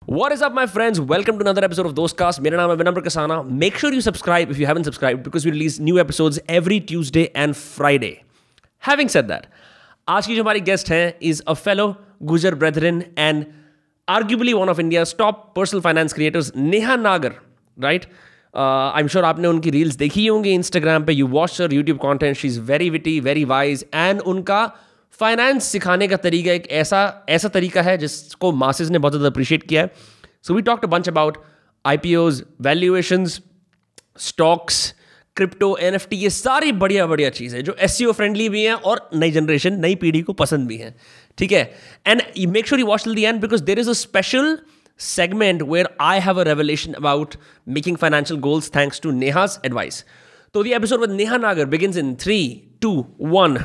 What is up, my friends? Welcome to another episode of Dostcast. मेरा नाम है विनम्र Kasana. Make sure you subscribe if you haven't subscribed because we release new episodes every Tuesday and Friday. Having said that, आज की जो हमारी guest हैं is a fellow Gujar brethren and arguably one of India's top personal finance creators, Neha Nagar, right? I'm sure आपने उनकी reels देखी ही होंगी Instagram पे. You watched her YouTube content. She's very witty, very wise, and उनका finance सिखाने का तरीका एक ऐसा तरीका है जिसको मासेस ने बहुत ज़्यादा अप्रिशिएट किया है. So we talked a bunch about IPOs, valuations, stocks, crypto, NFT, ये सारी बढ़िया चीज़ है जो SEO फ्रेंडली भी हैं और नई जनरेशन, नई पीढ़ी को पसंद भी हैं. ठीक है. And make sure you watch till the end because there is a special segment where I have a revelation about making financial goals thanks to Neha's advice. So the episode with Neha Nagar begins in 3, 2, 1.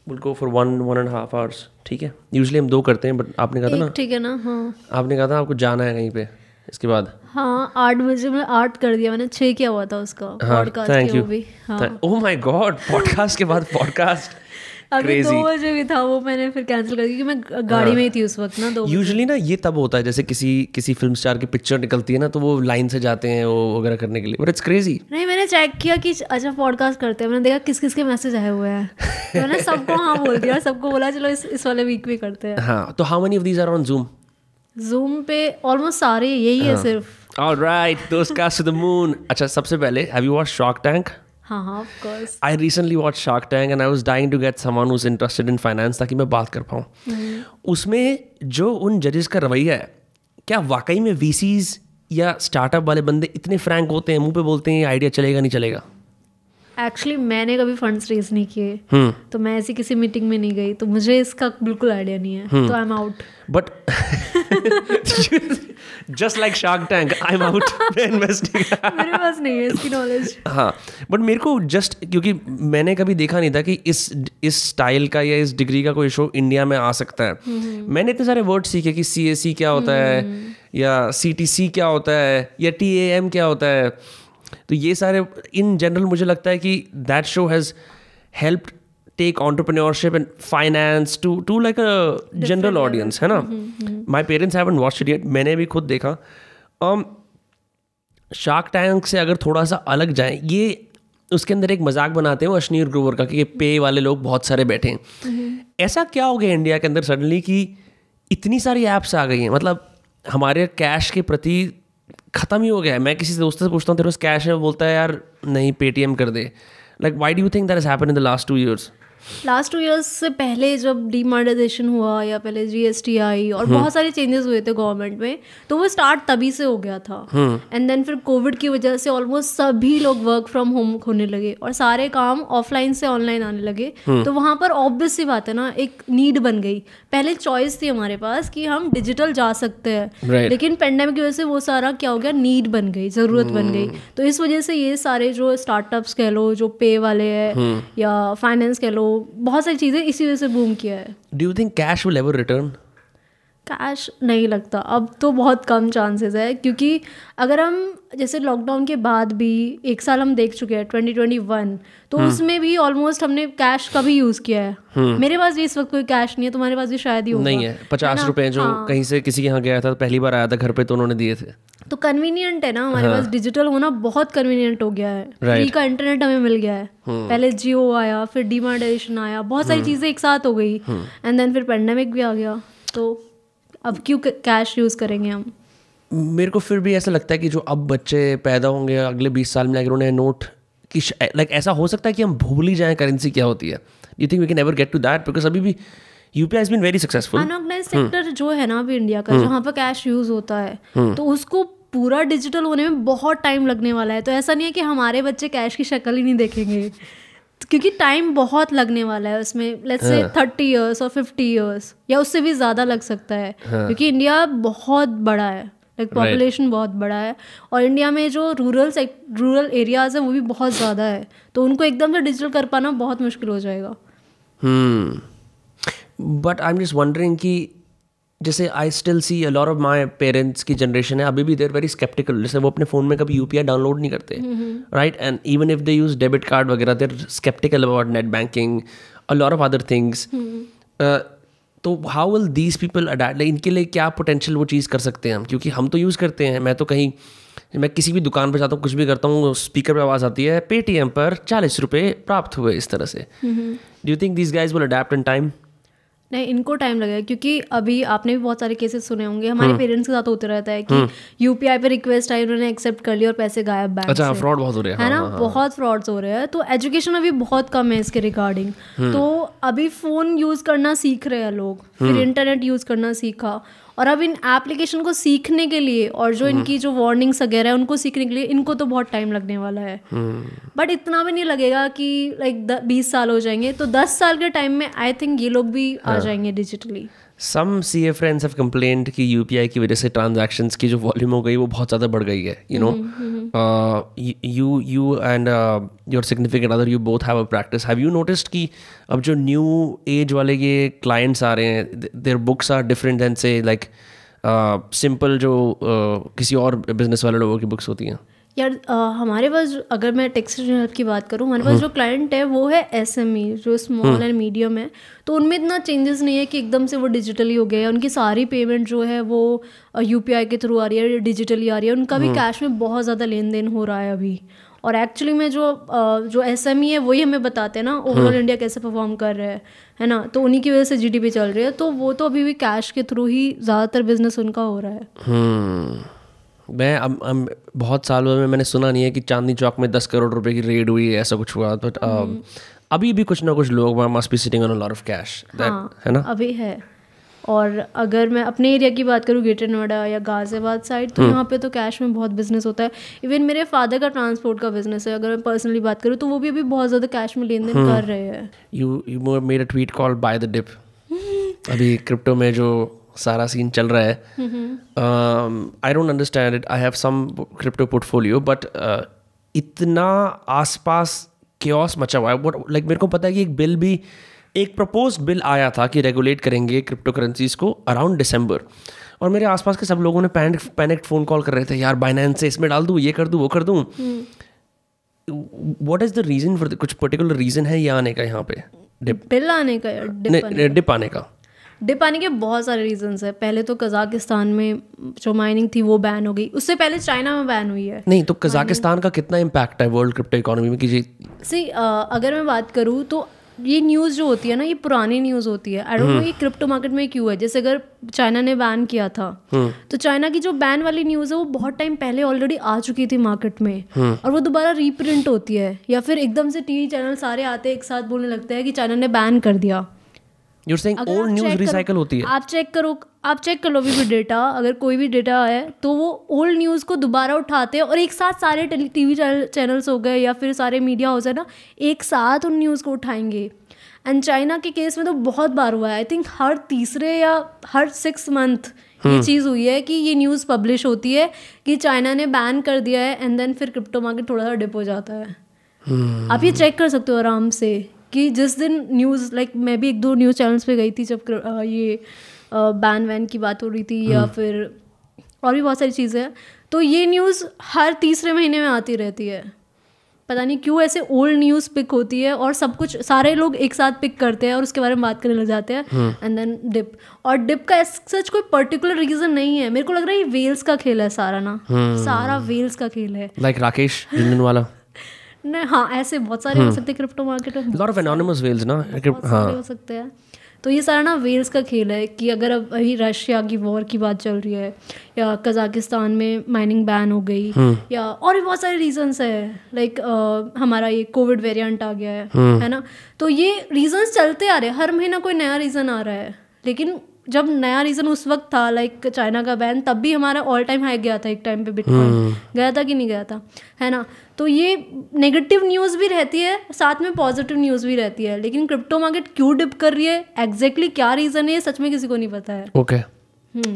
We'll go for 1.5 hours. ठीक है. Usually हम 2 करते हैं, but आपने कहा था ना. ठीक है ना. हाँ. आपने कहा था आपको जाना है कहीं पे इसके बाद. हाँ, 8 बजे में 8 कर दिया मैंने. 6 किया हुआ था उसका. Podcast thank you. भी. हाँ. Oh my God, पॉडकास्ट के बाद पॉडकास्ट. अभी 2 बजे भी था वो, मैंने फिर कैंसिल कर दिया क्योंकि मैं गाड़ी में ही थी उस वक्त ना. 2 यूजुअली ना ये तब होता है जैसे किसी फिल्म स्टार की पिक्चर निकलती है ना तो वो लाइन से जाते हैं वो वगैरह करने के लिए. But it's crazy. नहीं, मैंने चेक किया कि अच्छा पॉडकास्ट करते हैं. मैंने देखा किस किस के मैसेज आए हुए हैं. तो मैंने सबको हाँ बोल दिया. सबको बोला चलो इस वाले वीक भी करते हैं. हाँ. तो how many of these are on Zoom पे ऑलमोस्ट सारे यही है सिर्फ. Alright, Dostcast to the moon. अच्छा, सबसे पहले have you watched Shark Tank? हाँ, of course. I recently watched Shark Tank and I was dying to get someone who's interested in finance ताकि मैं बात कर पाऊँ. उसमें जो उन जजेस का रवैया है, क्या वाकई में VCs या स्टार्टअप वाले बंदे इतने फ्रैंक होते हैं, मुंह पे बोलते हैं ये आइडिया चलेगा नहीं चलेगा? एक्चुअली मैंने कभी फंड्स रेज नहीं किए, तो मैं ऐसी किसी मीटिंग में नहीं गई, तो मुझे इसका बिल्कुल आइडिया नहीं है. तो I am out. But just like shark tank I am out investing. मेरे पास नहीं है इसकी नॉलेज. हाँ, बट मेरे को जस्ट क्योंकि मैंने कभी देखा नहीं था कि इस स्टाइल का या इस डिग्री का कोई शो इंडिया में आ सकता है. मैंने इतने सारे वर्ड सीखे कि CAC क्या होता है या CTC क्या होता है या TAM क्या होता है. तो ये सारे इन जनरल मुझे लगता है कि that show has helped tech entrepreneurship and finance to like a general audience, है ना. My parents haven't watched it yet. मैंने भी खुद देखा. शार्क टैंक से अगर थोड़ा सा अलग जाए, ये उसके अंदर एक मजाक बनाते हैं वो अश्नीर ग्रोवर का कि पे वाले लोग बहुत सारे बैठे हैं. ऐसा क्या हो गया इंडिया के अंदर सडनली कि इतनी सारी ऐप्स आ गई हैं? मतलब हमारे कैश के प्रति ख़त्म ही हो गया है. मैं किसी दोस्त से पूछता हूँ तेरे पास कैश है, वो बोलता है यार नहीं पेटीएम कर दे. Like why do you think that has happened in the last 2 years? Last 2 years से पहले जब डीमोनेटाइजेशन हुआ या पहले GST आई और बहुत सारे चेंजेस हुए थे गवर्नमेंट में, तो वो स्टार्ट तभी से हो गया था. एंड देन फिर कोविड की वजह से ऑलमोस्ट सभी लोग वर्क फ्रॉम होम होने लगे और सारे काम ऑफलाइन से ऑनलाइन आने लगे. तो वहाँ पर ऑब्वियस सी बात है ना, एक नीड बन गई. पहले चॉइस थी हमारे पास कि हम डिजिटल जा सकते हैं, लेकिन पेंडेमिक की वजह से वो सारा क्या हो गया, नीड बन गई, ज़रूरत बन गई. तो इस वजह से ये सारे जो स्टार्टअप्स कह लो, जो पे वाले हैं या फाइनेंस कह लो, बहुत सारी चीज़ें इसी वजह से बूम किया है. Do you think cash will ever return? Cash नहीं लगता. अब तो बहुत कम चांसेस है, क्योंकि अगर हम जैसे लॉकडाउन के बाद भी 1 साल हम देख चुके हैं 2021, तो उसमें भी ऑलमोस्ट हमने कैश का भी यूज़ किया है. मेरे पास भी इस वक्त कोई कैश नहीं है, तुम्हारे पास भी शायद ही होगा. नहीं है. 50 रुपए जो कहीं से किसी के यहाँ गया था, पहली बार आया था घर पे तो उन्होंने दिए थे. तो कन्वीनियंट है ना हमारे पास. डिजिटल होना बहुत कन्वीनियंट हो गया है. फ्री का इंटरनेट हमें मिल गया है. पहले जियो आया, फिर डीमोनेटाइजेशन आया, बहुत सारी चीज़ें एक साथ हो गई. एंड देन फिर पेंडेमिक भी आ गया. तो अब क्यों कैश यूज़ करेंगे हम? मेरे को फिर भी ऐसा लगता है कि जो अब बच्चे पैदा होंगे अगले 20 साल में, अगर उन्हें नोट की लाइक ऐसा हो सकता है कि हम भूल ही जाएं करेंसी क्या होती है. You think we can ever get to that? Because अभी भी UPI has been very successful. Unorganised sector जो है ना अभी इंडिया का, जहाँ पर कैश यूज़ होता है, तो उसको पूरा डिजिटल होने में बहुत टाइम लगने वाला है. तो ऐसा नहीं है कि हमारे बच्चे कैश की शक्ल ही नहीं देखेंगे, क्योंकि टाइम बहुत लगने वाला है उसमें. लेट्स से 30 years और 50 years या उससे भी ज़्यादा लग सकता है. क्योंकि इंडिया बहुत बड़ा है, लाइक पॉपुलेशन बहुत बड़ा है, और इंडिया में जो रूरल एरियाज़ है वो भी बहुत ज़्यादा है. तो उनको एकदम से डिजिटल कर पाना बहुत मुश्किल हो जाएगा. But I am just wondering कि जैसे I still see a lot of my parents की जनरेशन है अभी भी देर वेरी स्केप्टिकल. जैसे वो अपने फ़ोन में कभी UPI डाउनलोड नहीं करते, right. And even if they use debit card वगैरह, they're sceptical about net banking, a lot of other things. तो how will these people adapt, इनके लिए क्या पोटेंशियल वो चीज़ कर सकते हैं हम? क्योंकि हम तो यूज़ करते हैं, मैं किसी भी दुकान पर जाता हूँ, कुछ भी करता हूँ, स्पीकर पे आवाज़ आती है पेटीएम पर 40 रुपये प्राप्त हुए, इस तरह से. Do you think these guys will adapt in time? नहीं, इनको टाइम लगेगा, क्योंकि अभी आपने भी बहुत सारे केसेस सुने होंगे, हमारे पेरेंट्स के साथ होते रहता है कि यूपीआई पे रिक्वेस्ट आई, उन्होंने एक्सेप्ट कर लिया और पैसे गायब बैंक अच्छा, से. फ्रॉड बहुत हो रहे हैं, है ना, बहुत फ्रॉड्स हो रहे हैं. तो एजुकेशन अभी बहुत कम है इसके रिगार्डिंग. तो अभी फ़ोन यूज़ करना सीख रहे हैं लोग, फिर इंटरनेट यूज़ करना सीखा, और अब इन एप्लीकेशन को सीखने के लिए और जो इनकी जो वार्निंग्स वगैरह है उनको सीखने के लिए इनको तो बहुत टाइम लगने वाला है. बट इतना भी नहीं लगेगा कि लाइक 20 साल हो जाएंगे, तो 10 साल के टाइम में आई थिंक ये लोग भी आ जाएंगे digitally. Some CA friends have complained कि UPI की वजह से transactions की जो वॉल्यूम हो गई वो बहुत ज़्यादा बढ़ गई है. You know, you and your significant other, you both have a practice. Have you noticed कि अब जो new age वाले ये clients आ रहे हैं, their books are different than say like simple जो किसी और business वाले लोगों की books होती हैं? यार हमारे पास, अगर मैं टेक्सटाइल हेल्प की बात करूँ, हमारे पास जो क्लाइंट है वो है SME, जो स्मॉल एंड मीडियम है. तो उनमें इतना चेंजेस नहीं है कि एकदम से वो डिजिटली हो गया है. उनकी सारी पेमेंट जो है वो UPI के थ्रू आ रही है, डिजिटली आ रही है. उनका भी कैश में बहुत ज़्यादा लेन देन हो रहा है अभी. और एक्चुअली में जो SME है वही हमें बताते हैं ना ओवरऑल इंडिया कैसे परफॉर्म कर रहा है ना. तो उन्हीं की वजह से GDP चल रही है. तो वो तो अभी भी कैश के थ्रू ही ज़्यादातर बिजनेस उनका हो रहा है. मैं अब बहुत सालों में मैंने सुना नहीं है कि चांदनी चौक में 10 करोड़ रुपए की रेड हुई है, ऐसा कुछ हुआ. बट अभी भी कुछ ना कुछ लोग must be sitting on a lot of cash, है ना? अभी है. और अगर मैं अपने एरिया की बात करूँ, ग्रेटर नोएडा या गाजियाबाद साइड, तो यहाँ पे तो कैश में बहुत बिजनेस होता है. इवन मेरे फादर का ट्रांसपोर्ट का बिजनेस है, अगर मैं पर्सनली बात करूँ तो वो भी अभी बहुत ज़्यादा कैश में लेन देन कर रहे हैं. You made a tweet called buy the dip. अभी क्रिप्टो में जो सारा सीन चल रहा है, I don't understand it. I have some crypto portfolio, but इतना आसपास क्योस मचा हुआ है. लाइक मेरे को पता है कि एक प्रपोज्ड बिल आया था कि रेगुलेट करेंगे क्रिप्टो करेंसीज को अराउंड दिसंबर, और मेरे आसपास के सब लोगों ने पैनिक फ़ोन कॉल कर रहे थे, यार बाइनेंस से इसमें डाल दूँ, ये कर दूँ, वो कर दूँ. What is the reason for, कुछ पर्टिकुलर रीज़न है ये आने का, यहाँ पे बिल आने का? डिप आने का डिप आने के बहुत सारे रीजंस है. पहले तो कजाकिस्तान में जो माइनिंग थी वो बैन हो गई. उससे पहले चाइना में बैन हुई है. नहीं, तो कजाकिस्तान का कितना इम्पैक्ट है वर्ल्ड क्रिप्टो इकोनॉमी में? कीजिए. अगर मैं बात करूँ तो ये न्यूज़ जो होती है ना, ये पुरानी न्यूज़ होती है. आई डोंट नो ये क्रिप्टो मार्केट में क्यों है. जैसे अगर चाइना ने बैन किया था, तो चाइना की जो बैन वाली न्यूज़ है वो बहुत टाइम पहले ऑलरेडी आ चुकी थी मार्केट में, और वो दोबारा रीप्रिंट होती है, या फिर एकदम से टीवी चैनल सारे आते एक साथ बोलने लगते हैं कि चाइना ने बैन कर दिया. You're saying old news recycle होती है? आप चेक कर लो भी डेटा, अगर कोई भी डेटा है तो वो ओल्ड न्यूज़ को दोबारा उठाते हैं, और एक साथ सारे टीवी चैनल्स हो गए या फिर सारे मीडिया हाउस है ना, एक साथ उन न्यूज़ को उठाएंगे. एंड चाइना के केस में तो बहुत बार हुआ है. आई थिंक हर तीसरे या हर 6 मंथ ये चीज़ हुई है कि ये न्यूज़ पब्लिश होती है कि चाइना ने बैन कर दिया है, एंड देन फिर क्रिप्टो मार्केट थोड़ा सा डिप हो जाता है. आप ये चेक कर सकते हो आराम से कि जिस दिन न्यूज़, लाइक मैं भी 1-2 न्यूज़ चैनल्स पे गई थी जब ये बैन वैन की बात हो रही थी, या फिर और भी बहुत सारी चीज़ें हैं, तो ये न्यूज़ हर तीसरे महीने में आती रहती है. पता नहीं क्यों ऐसे ओल्ड न्यूज़ पिक होती है, और सब कुछ सारे लोग एक साथ पिक करते हैं और उसके बारे में बात करने लग जाते हैं, एंड देन डिप. और डिप का सच कोई पर्टिकुलर रीज़न नहीं है. मेरे को लग रहा है ये वेल्स का खेल है सारा ना, सारा वेल्स का खेल है. लाइक राकेश जिंदनवाला. नहीं, हाँ, ऐसे बहुत सारे हो सकते हैं क्रिप्टो मार्केट में. लॉट ऑफ एनोनिमस वेल्स ना, हाँ, हो सकते हैं. तो ये सारा ना वेल्स का खेल है कि अगर अब अभी रशिया की वॉर की बात चल रही है, या कजाकिस्तान में माइनिंग बैन हो गई, या और भी बहुत सारे रीजंस है. लाइक हमारा ये कोविड वेरिएंट आ गया है ना. तो ये रीजंस चलते आ रहे हैं, हर महीना कोई नया रीज़न आ रहा है. लेकिन जब नया रीज़न उस वक्त था लाइक चाइना का बैन, तब भी हमारा ऑल टाइम हाई गया था एक टाइम पे. बिटकॉइन गया था कि नहीं गया था, है ना. तो ये नेगेटिव न्यूज़ भी रहती है, साथ में पॉजिटिव न्यूज़ भी रहती है. लेकिन क्रिप्टो मार्केट क्यों डिप कर रही है, एग्जैक्टली क्या रीज़न है, सच में किसी को नहीं पता है. ओके,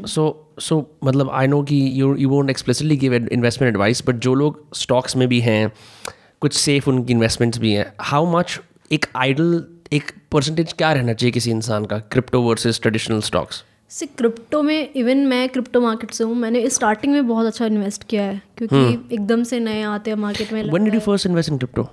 सो मतलब आई नो कि you won't explicitly give investment advice, but जो लोग स्टॉक्स में भी हैं, कुछ सेफ उनकी इन्वेस्टमेंट्स भी हैं, हाउ मच एक परसेंटेज क्या रहना चाहिए किसी इंसान का crypto versus traditional stocks? Crypto में, इवन मैं क्रिप्टो मार्केट से हूँ, मैंने स्टार्टिंग में बहुत अच्छा इन्वेस्ट किया है, क्योंकि एकदम से नए आते हैं मार्केट में. When did you first invest in crypto?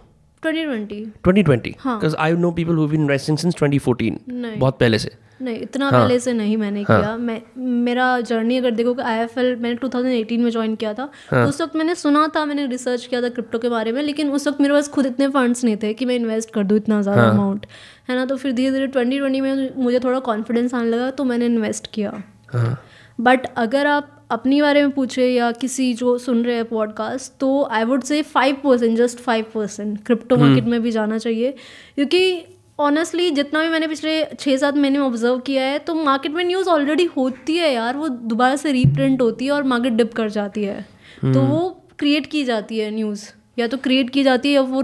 2020 because I know people who've been investing since 2014 बहुत पहले से नहीं इतना पहले से नहीं मैंने किया। मेरा जर्नी अगर देखो कि IIFL मैंने 2018 में ज्वाइन किया था, तो उस वक्त मैंने सुना था, मैंने रिसर्च किया था क्रिप्टो के बारे में, लेकिन उस वक्त मेरे पास खुद इतने फंड्स नहीं थे कि मैं इन्वेस्ट कर दूँ इतना ज़्यादा अमाउंट, है ना। तो फिर धीरे धीरे 2020 में मुझे थोड़ा कॉन्फिडेंस आने लगा, तो मैंने इन्वेस्ट किया। बट अगर आप अपनी बारे में पूछे या किसी जो सुन रहे हैं पॉडकास्ट, तो I would say 5%, just 5% crypto market में भी जाना चाहिए, क्योंकि ऑनेस्टली जितना भी मैंने पिछले 6-7 महीने में ऑब्जर्व किया है, तो मार्केट में न्यूज़ ऑलरेडी होती है यार, वो दोबारा से रीप्रिंट होती है और मार्केट डिप कर जाती है। तो वो क्रिएट की जाती है न्यूज़, या तो क्रिएट की जाती है या वो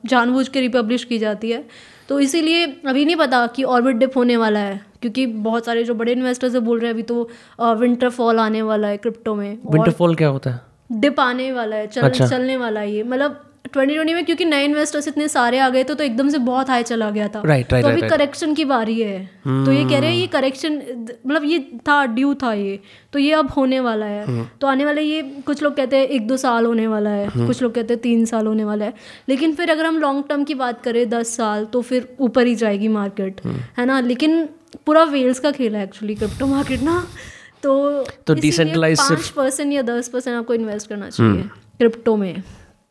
जानबूझ के रिपब्लिश की जाती है। तो इसीलिए अभी नहीं पता कि ऑर्बिट डिप होने वाला है, क्योंकि बहुत सारे जो बड़े इन्वेस्टर्स है बोल रहे हैं अभी तो विंटर फॉल आने वाला है क्रिप्टो में। विंटर फॉल क्या होता है? डिप आने वाला है, चलने वाला है ये, मतलब 2020 में क्योंकि नए इन्वेस्टर्स इतने सारे आ गए तो एकदम से बहुत हाई चला गया था। right, तो अभी करेक्शन की बारी है। तो ये कह रहे हैं ये करेक्शन मतलब ये था ड्यू था ये, तो ये अब होने वाला है। तो आने वाले ये कुछ लोग कहते हैं 1-2 साल होने वाला है, कुछ लोग कहते हैं 3 साल होने वाला है, लेकिन फिर अगर हम लॉन्ग टर्म की बात करें 10 साल तो फिर ऊपर ही जाएगी मार्केट, है ना। लेकिन पूरा वेल्स का खेल है एक्चुअली क्रिप्टो मार्केट ना। तो डिसेंट्रलाइज 5% या 10% आपको इन्वेस्ट करना चाहिए क्रिप्टो में।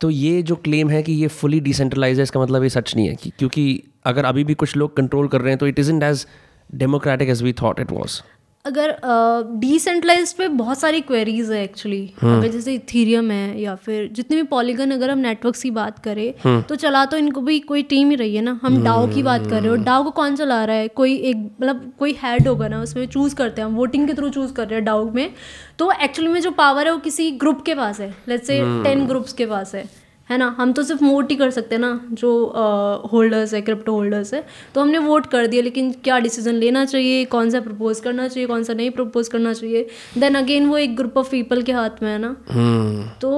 तो ये जो क्लेम है कि ये फुली डिसेंट्रलाइज है, इसका मतलब ये सच नहीं है कि क्योंकि अगर अभी भी कुछ लोग कंट्रोल कर रहे हैं तो it isn't as democratic as we thought it was. अगर डिसेंट्रलाइज्ड पे बहुत सारी क्वेरीज है एक्चुअली, अगर जैसे इथीरियम है या फिर जितने भी पॉलीगन, अगर हम नेटवर्क्स की बात करें तो चला तो इनको भी कोई टीम ही रही है ना। हम डाओ की बात कर रहे हो, डाओ को कौन चला रहा है? कोई एक मतलब कोई हेड होगा ना, उसमें चूज करते हैं हम, वोटिंग के थ्रू चूज कर रहे हैं डाओ में। तो एक्चुअली में जो पावर है वो किसी ग्रुप के पास है, लेट्स से 10 ग्रुप्स के पास है ना। हम तो सिर्फ वोट ही कर सकते हैं ना, जो होल्डर्स है, क्रिप्टो होल्डर्स है, तो हमने वोट कर दिया, लेकिन क्या डिसीजन लेना चाहिए, कौन सा प्रपोज करना चाहिए, कौन सा नहीं प्रपोज करना चाहिए, देन अगेन वो एक ग्रुप ऑफ पीपल के हाथ में है ना। तो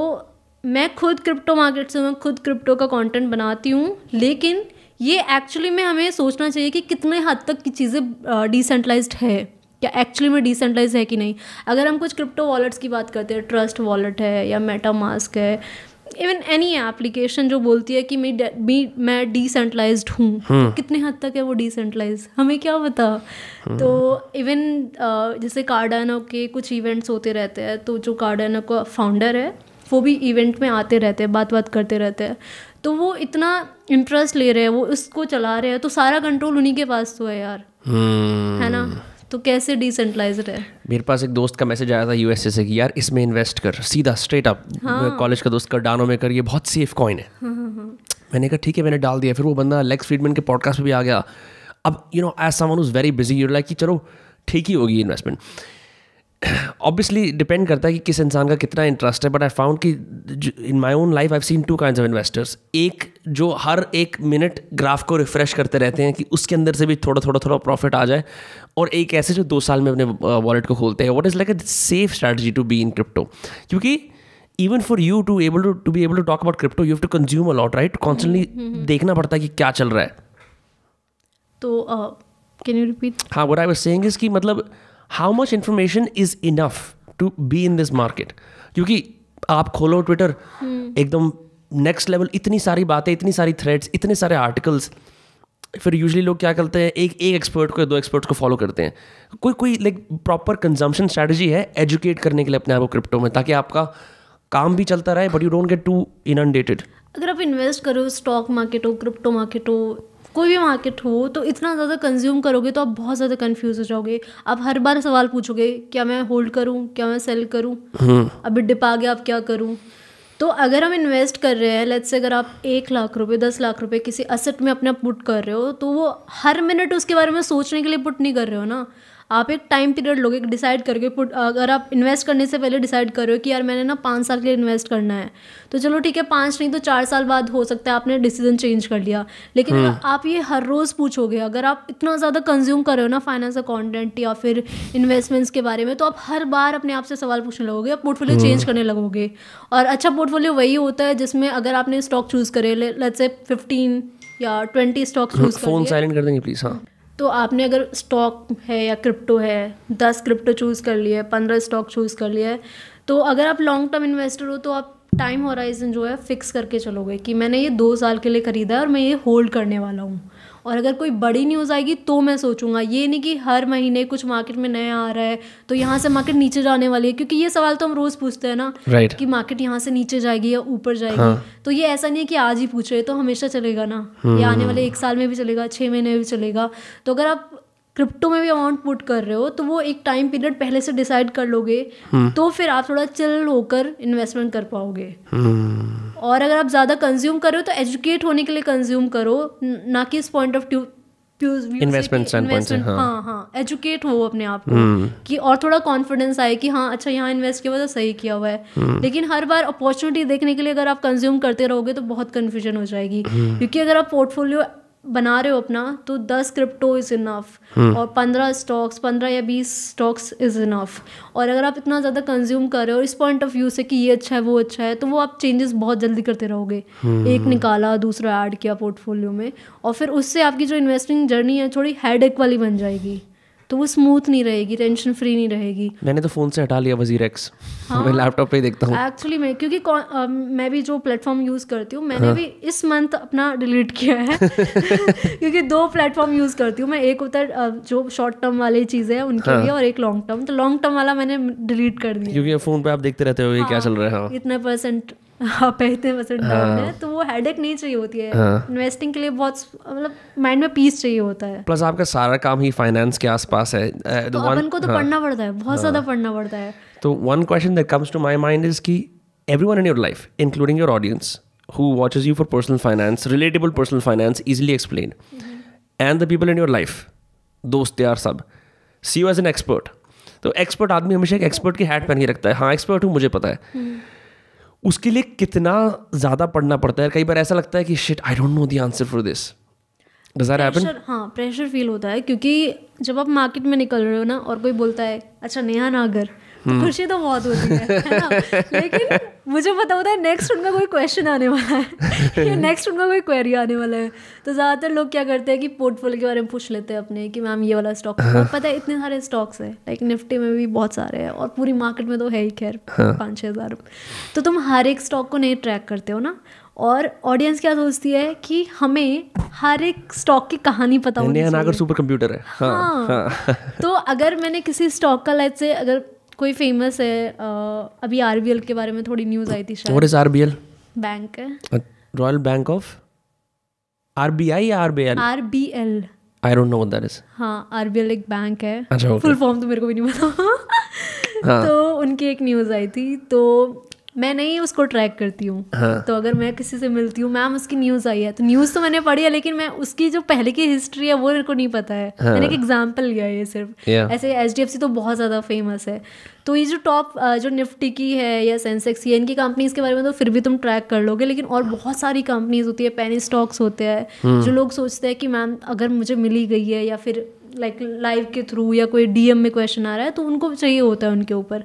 मैं खुद क्रिप्टो मार्केट से, मैं खुद क्रिप्टो का कंटेंट बनाती हूँ, लेकिन ये एक्चुअली में हमें सोचना चाहिए कि कितने हद तक की चीज़ें डिसेंट्रलाइज्ड है, क्या एक्चुअली में डिसेंट्रलाइज है कि नहीं। अगर हम कुछ क्रिप्टो वॉलेट्स की बात करते हैं, ट्रस्ट वॉलेट है या मेटामास्क है, इवन एनी एप्लीकेशन जो बोलती है कि मैं डिसेंट्रलाइज्ड हूँ, तो कितने हद तक है वो डिसेंट्रलाइज, हमें क्या पता। तो इवन जैसे कार्डानो के कुछ इवेंट्स होते रहते हैं, तो जो कार्डानो का फाउंडर है वो भी इवेंट में आते रहते हैं, बात करते रहते हैं, तो वो इतना इंटरेस्ट ले रहे हैं, वो इसको चला रहे हैं, तो सारा कंट्रोल उन्हीं के पास तो है यार, है ना। तो कैसे डिसेंट्रलाइज्ड है। मेरे पास एक दोस्त का मैसेज आया था यूएसए से कि यार इसमें इन्वेस्ट कर, सीधा स्ट्रेट अप। कॉलेज का दोस्त कार्डानो में कर, ये बहुत सेफ कॉइन है। मैंने कहा ठीक है, मैंने डाल दिया। फिर वो बंदा लेक्स फ्रीडमैन के पॉडकास्ट पे भी आ गया। अब you know as someone who is very busy, you like कि चलो ठीक ही होगी इन्वेस्टमेंट। ऑब्वियसली डिपेंड करता है कि किस इंसान का कितना इंटरेस्ट है, बट आई फाउंड कि in my own life I have seen 2 kinds of investors. एक जो हर 1 मिनट ग्राफ को रिफ्रेश करते रहते हैं कि उसके अंदर से भी थोड़ा प्रॉफिट आ जाए, और एक ऐसे जो 2 साल में अपने वॉलेट को खोलते हैं। What is like a safe strategy to be in crypto, क्योंकि even for you to be able to talk about crypto you have to consume a lot, right. Constantly देखना पड़ता है कि क्या चल रहा है। तो कैन यू रिपीट? हाँ, what I was saying is कि मतलब how much information is enough to be in this market, क्योंकि आप खोलो ट्विटर, एकदम नेक्स्ट लेवल, इतनी सारी बातें, इतनी सारी थ्रेड्स, इतने सारे आर्टिकल्स। फिर यूजुअली लोग क्या करते हैं, एक एक्सपर्ट को या 2 एक्सपर्ट्स को फॉलो करते हैं। कोई लाइक प्रॉपर कंजम्पशन स्ट्रैटेजी है एजुकेट करने के लिए अपने आप को क्रिप्टो में, ताकि आपका काम भी चलता रहे but you don't get to inundated. अगर आप इन्वेस्ट करो, स्टॉक मार्केट हो, क्रिप्टो मार्केट हो, कोई भी मार्केट हो, तो इतना ज़्यादा कंज्यूम करोगे तो आप बहुत ज़्यादा कंफ्यूज हो जाओगे। आप हर बार सवाल पूछोगे, क्या मैं होल्ड करूं, क्या मैं सेल करूं, अभी डिप आ गया, अब क्या करूं। तो अगर हम इन्वेस्ट कर रहे हैं, लेट्स से अगर आप 1 लाख रुपए, 10 लाख रुपए किसी असेट में अपना पुट कर रहे हो, तो वो हर मिनट उसके बारे में सोचने के लिए पुट नहीं कर रहे हो ना। आप एक टाइम पीरियड लोगे, डिसाइड करके पुट, अगर आप इन्वेस्ट करने से पहले डिसाइड कर रहे हो कि यार मैंने ना 5 साल के लिए इन्वेस्ट करना है, तो चलो ठीक है 5 नहीं तो 4 साल बाद हो सकता है आपने डिसीजन चेंज कर लिया। लेकिन अगर आप ये हर रोज़ पूछोगे, अगर आप इतना ज़्यादा कंज्यूम कर रहे हो ना फाइनेंस का कंटेंट या फिर इन्वेस्टमेंट्स के बारे में, तो आप हर बार अपने आप से सवाल पूछने लगोगे, आप पोर्टफोलियो चेंज करने लगोगे। और अच्छा पोर्टफोलियो वही होता है जिसमें अगर आपने स्टॉक चूज़ करे, लेट्स से 15 या 20 स्टॉक चूज़ कर, फोन साइलेंट कर देंगे प्लीज़। हाँ, तो आपने अगर स्टॉक है या क्रिप्टो है, 10 क्रिप्टो चूज़ कर लिया है, 15 स्टॉक चूज़ कर लिया है, तो अगर आप लॉन्ग टर्म इन्वेस्टर हो तो आप टाइम होराइजन जो है फिक्स करके चलोगे कि मैंने ये 2 साल के लिए खरीदा है और मैं ये होल्ड करने वाला हूँ, और अगर कोई बड़ी न्यूज़ आएगी तो मैं सोचूंगा, ये नहीं कि हर महीने कुछ मार्केट में नया आ रहा है तो यहाँ से मार्केट नीचे जाने वाली है, क्योंकि ये सवाल तो हम रोज़ पूछते हैं ना कि मार्केट यहाँ से नीचे जाएगी या ऊपर जाएगी। तो ये ऐसा नहीं है कि आज ही पूछ रहे तो हमेशा चलेगा ना, ये आने वाले 1 साल में भी चलेगा, 6 महीने में भी चलेगा। तो अगर आप क्रिप्टो में भी अमाउंट पुट कर रहे हो तो वो एक टाइम पीरियड पहले से डिसाइड कर लोगे, तो फिर आप थोड़ा चिल होकर इन्वेस्टमेंट कर पाओगे। और अगर आप ज़्यादा कंज्यूम कर रहे हो तो एजुकेट होने के लिए कंज्यूम करो, ना कि इस पॉइंट ऑफ इन्वेस्टमेंट स्टैंडपॉइंट से। हाँ, एजुकेट हो अपने आप को कि और थोड़ा कॉन्फिडेंस आए कि हाँ अच्छा यहाँ इन्वेस्ट किया हुआ तो सही किया हुआ है। लेकिन हर बार अपॉर्चुनिटी देखने के लिए अगर आप कंज्यूम करते रहोगे तो बहुत कन्फ्यूजन हो जाएगी, क्योंकि अगर आप पोर्टफोलियो बना रहे हो अपना तो 10 क्रिप्टो इज़ इनफ और 15 स्टॉक्स, 15 या 20 स्टॉक्स इज़ इनफ। और अगर आप इतना ज़्यादा कंज्यूम कर रहे हो इस पॉइंट ऑफ व्यू से कि ये अच्छा है वो अच्छा है, तो वो आप चेंजेस बहुत जल्दी करते रहोगे। एक निकाला, दूसरा ऐड किया पोर्टफोलियो में, और फिर उससे आपकी जो इन्वेस्टिंग जर्नी है थोड़ी हेडेक वाली बन जाएगी, तो वो स्मूथ नहीं रहेगी, टेंशन फ्री नहीं रहेगी। मैंने तो फ़ोन से हटा लिया वज़ीर एक्स। मैं लैपटॉप पे ही देखता हूँ एक्चुअली मैं, क्योंकि मैं भी जो प्लेटफॉर्म यूज़ करती हूँ मैंने भी इस मंथ अपना डिलीट किया है क्योंकि 2 प्लेटफॉर्म यूज़ करती हूँ मैं, एक होता है जो शॉर्ट टर्म वाली चीज़ें हैं उनके लिए, और एक लॉन्ग टर्म। तो लॉन्ग टर्म वाला मैंने डिलीट कर दिया, क्योंकि फ़ोन पे आप देखते रहते हो ये क्या चल रहा है, इतना परसेंट आप इतने परसेंट डाउन है, तो वो हेडेक नहीं चाहिए होती है। इन्वेस्टिंग के लिए बहुत मतलब माइंड में पीस चाहिए होता है। प्लस आपका सारा काम ही फाइनेंस के आसपास है, तो अपन को तो पढ़ना पड़ता है, बहुत ज़्यादा पढ़ना पड़ता है। तो one question that comes to my mind is कि everyone in your life including your audience who watches you for personal finance, relatable personal finance, easily explained, and the people in your life, दोस्त यार सब, see you as an expert. तो expert आदमी हमेशा एक expert की hat पहन के रखता है, हाँ एक्सपर्ट हूँ मुझे पता है। उसके लिए कितना ज़्यादा पढ़ना पड़ता है? कई बार ऐसा लगता है कि shit I don't know the answer for this. Does that happen? हाँ, प्रेशर फील होता है, क्योंकि जब आप मार्केट में निकल रहे हो ना और कोई बोलता है अच्छा नेहा नागर, तो खुशी तो बहुत होती है ना, लेकिन मुझे पता होता है नेक्स्ट उनका कोई क्वेश्चन आने वाला है या नेक्स्ट उनका कोई क्वेरी आने वाला है। तो ज़्यादातर लोग क्या करते हैं कि पोर्टफोलियो के बारे में पूछ लेते हैं अपने कि मैम ये वाला स्टॉक, पता है इतने सारे स्टॉक्स हैं, लाइक निफ्टी में भी बहुत सारे हैं और पूरी मार्केट में तो है ही खैर 5-6 हज़ार। तो तुम हर एक स्टॉक को नहीं ट्रैक करते हो ना, और ऑडियंस क्या सोचती है कि हमें हर एक स्टॉक की कहानी पता होनी चाहिए। अगर सुपर कंप्यूटर है। हाँ। तो अगर मैंने किसी स्टॉक का लाइक से अगर कोई फेमस है, अभी आरबीएल के बारे में थोड़ी न्यूज़ आई थी शायद। What is RBL? बैंक है, रॉयल बैंक ऑफ आरबीआई या RBL? RBL, I don't know what that is. हाँ, आरबीएल एक बैंक है। अच्छा, फुल फॉर्म तो मेरे को भी नहीं पता। तो उनकी एक न्यूज़ आई थी, तो मैं नहीं उसको ट्रैक करती हूँ। तो अगर मैं किसी से मिलती हूँ, मैम उसकी न्यूज़ आई है, तो न्यूज़ तो मैंने पढ़ी है लेकिन मैं उसकी जो पहले की हिस्ट्री है वो मेरे को नहीं पता है। मैंने एक एग्जांपल लिया है ये सिर्फ। ऐसे एचडीएफसी तो बहुत ज़्यादा फेमस है, तो ये जो टॉप जो निफ्टी की है या सेंसेक्स की है, इनकी कंपनीज़ के बारे में तो फिर भी तुम ट्रैक कर लोगे, लेकिन और बहुत सारी कंपनीज होती है, पेनी स्टॉक्स होते हैं जो लोग सोचते हैं कि मैम अगर मुझे मिली गई है या फिर लाइक लाइव के थ्रू या कोई डीएम में क्वेश्चन आ रहा है तो उनको चाहिए होता है उनके ऊपर।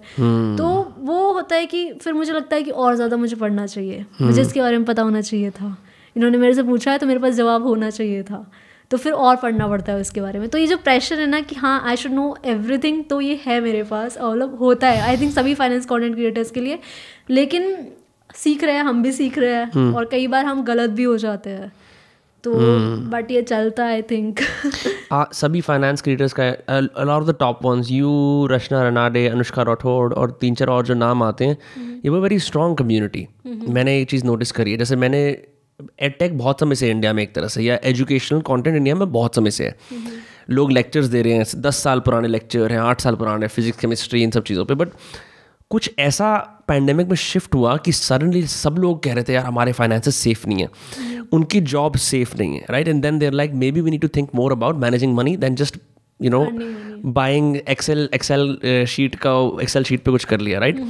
तो वो होता है कि फिर मुझे लगता है कि और ज़्यादा मुझे पढ़ना चाहिए, मुझे इसके बारे में पता होना चाहिए था, इन्होंने मेरे से पूछा है तो मेरे पास जवाब होना चाहिए था, तो फिर और पढ़ना पड़ता है उसके बारे में। तो ये जो प्रेशर है ना कि हाँ आई शुड नो एवरीथिंग, तो ये है मेरे पास, मतलब होता है आई थिंक सभी फाइनेंस कंटेंट क्रिएटर्स के लिए। लेकिन सीख रहे हैं, हम भी सीख रहे हैं और कई बार हम गलत भी हो जाते हैं, तो बट ये चलता है आई थिंक। सभी फाइनेंस क्रिएटर्स का a lot of the top ones, you, Rachna Ranade, Anushka Rathore और 3-4 और जो नाम आते हैं, ये वो वेरी स्ट्रॉन्ग कम्युनिटी। मैंने एक चीज़ नोटिस करी है, जैसे मैंने एडटेक बहुत समय से इंडिया में एक तरह से, या एजुकेशनल कंटेंट इंडिया में बहुत समय से है। लोग लेक्चर्स दे रहे हैं, 10 साल पुराने लेक्चर हैं, 8 साल पुराने, फिजिक्स केमिस्ट्री इन सब चीज़ों पे। बट कुछ ऐसा पैंडेमिक में शिफ्ट हुआ कि सडनली सब लोग कह रहे थे यार हमारे फाइनेंसेस सेफ नहीं है, उनकी जॉब सेफ नहीं है, right? And then there like maybe we need to think more about managing money than just you know buying Excel sheet पे कुछ कर लिया, right?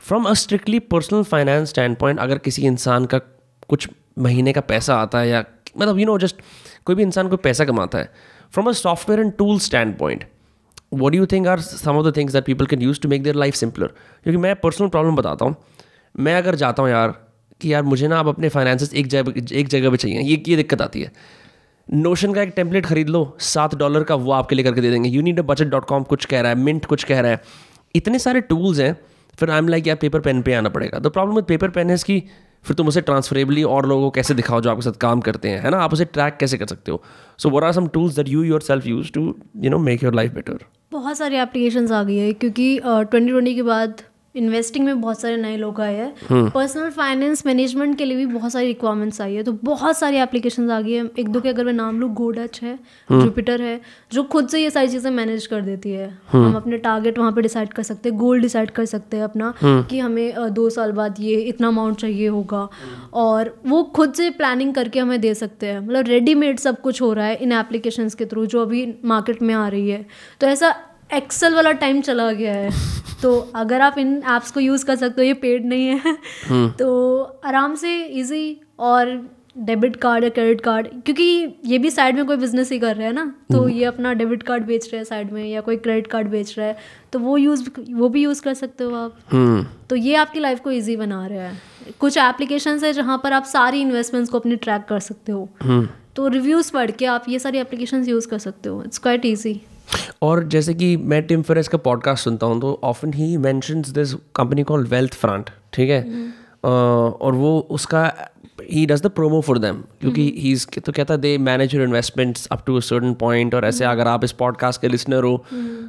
From a strictly personal finance standpoint, अगर किसी इंसान का कुछ महीने का पैसा आता है, या मतलब यू नो जस्ट कोई भी इंसान कोई पैसा कमाता है, from a software and tool stand point, what do you think are some of the things that people can use to make their life simpler? क्योंकि मैं पर्सनल प्रॉब्लम बताता हूँ, मैं अगर जाता हूँ यार कि यार मुझे ना अब अपने फाइनेंसेस एक जगह पे चाहिए, ये दिक्कत आती है। नोशन का एक टेम्पलेट खरीद लो $7 का, वो आपके लिए करके दे देंगे। you need a budget.com कुछ कह रहा है, मिंट कुछ कह रहा है, इतने सारे टूल्स हैं फिर आई एम लाइक यार पेपर पेन पे आना पड़ेगा. The problem with paper pen है कि फिर तुम उसे ट्रांसफरेबली और लोगों को कैसे दिखाओ जो आपके साथ काम करते हैं, है ना, आप उसे ट्रैक कैसे कर सकते हो. So what are some tools that you yourself use to make your life better? बहुत सारी एप्लीकेशंस आ गई है क्योंकि 2020 के बाद इन्वेस्टिंग में बहुत सारे नए लोग आए हैं. पर्सनल फाइनेंस मैनेजमेंट के लिए भी बहुत सारी रिक्वायरमेंट्स आई है, तो बहुत सारी एप्लीकेशंस आ गई है. एक दो के अगर मैं नाम लूँ, गोडच है, जुपिटर है, जो खुद से ये सारी चीज़ें मैनेज कर देती है. हम अपने टारगेट वहाँ पे डिसाइड कर सकते हैं, गोल डिसाइड कर सकते हैं अपना कि हमें 2 साल बाद ये इतना अमाउंट चाहिए होगा, और वो खुद से प्लानिंग करके हमें दे सकते हैं. मतलब रेडीमेड सब कुछ हो रहा है इन एप्लीकेशंस के थ्रू जो अभी मार्केट में आ रही है. तो ऐसा एक्सेल वाला टाइम चला गया है. तो अगर आप इन ऐप्स को यूज़ कर सकते हो, ये पेड नहीं है, तो आराम से इजी. और डेबिट कार्ड या क्रेडिट कार्ड, क्योंकि ये भी साइड में कोई बिजनेस ही कर रहा है ना, तो ये अपना डेबिट कार्ड बेच रहे हैं साइड में, या कोई क्रेडिट कार्ड बेच रहा है, तो वो भी यूज़ कर सकते हो आप. तो ये आपकी लाइफ को ईजी बना रहा है. कुछ एप्लीकेशंस है जहाँ पर आप सारी इन्वेस्टमेंट्स को अपनी ट्रैक कर सकते हो. तो रिव्यूज़ पढ़ के आप ये सारी एप्लीकेशंस यूज़ कर सकते हो. It's quite easy. और जैसे कि मैं टिम फेरिस का पॉडकास्ट सुनता हूँ, तो often he mentions this company called Wealthfront, ठीक है. और वो उसका he does the promo for them, क्योंकि ही तो कहता है they manage your investments up to a certain point. और ऐसे अगर आप इस पॉडकास्ट के लिसनर हो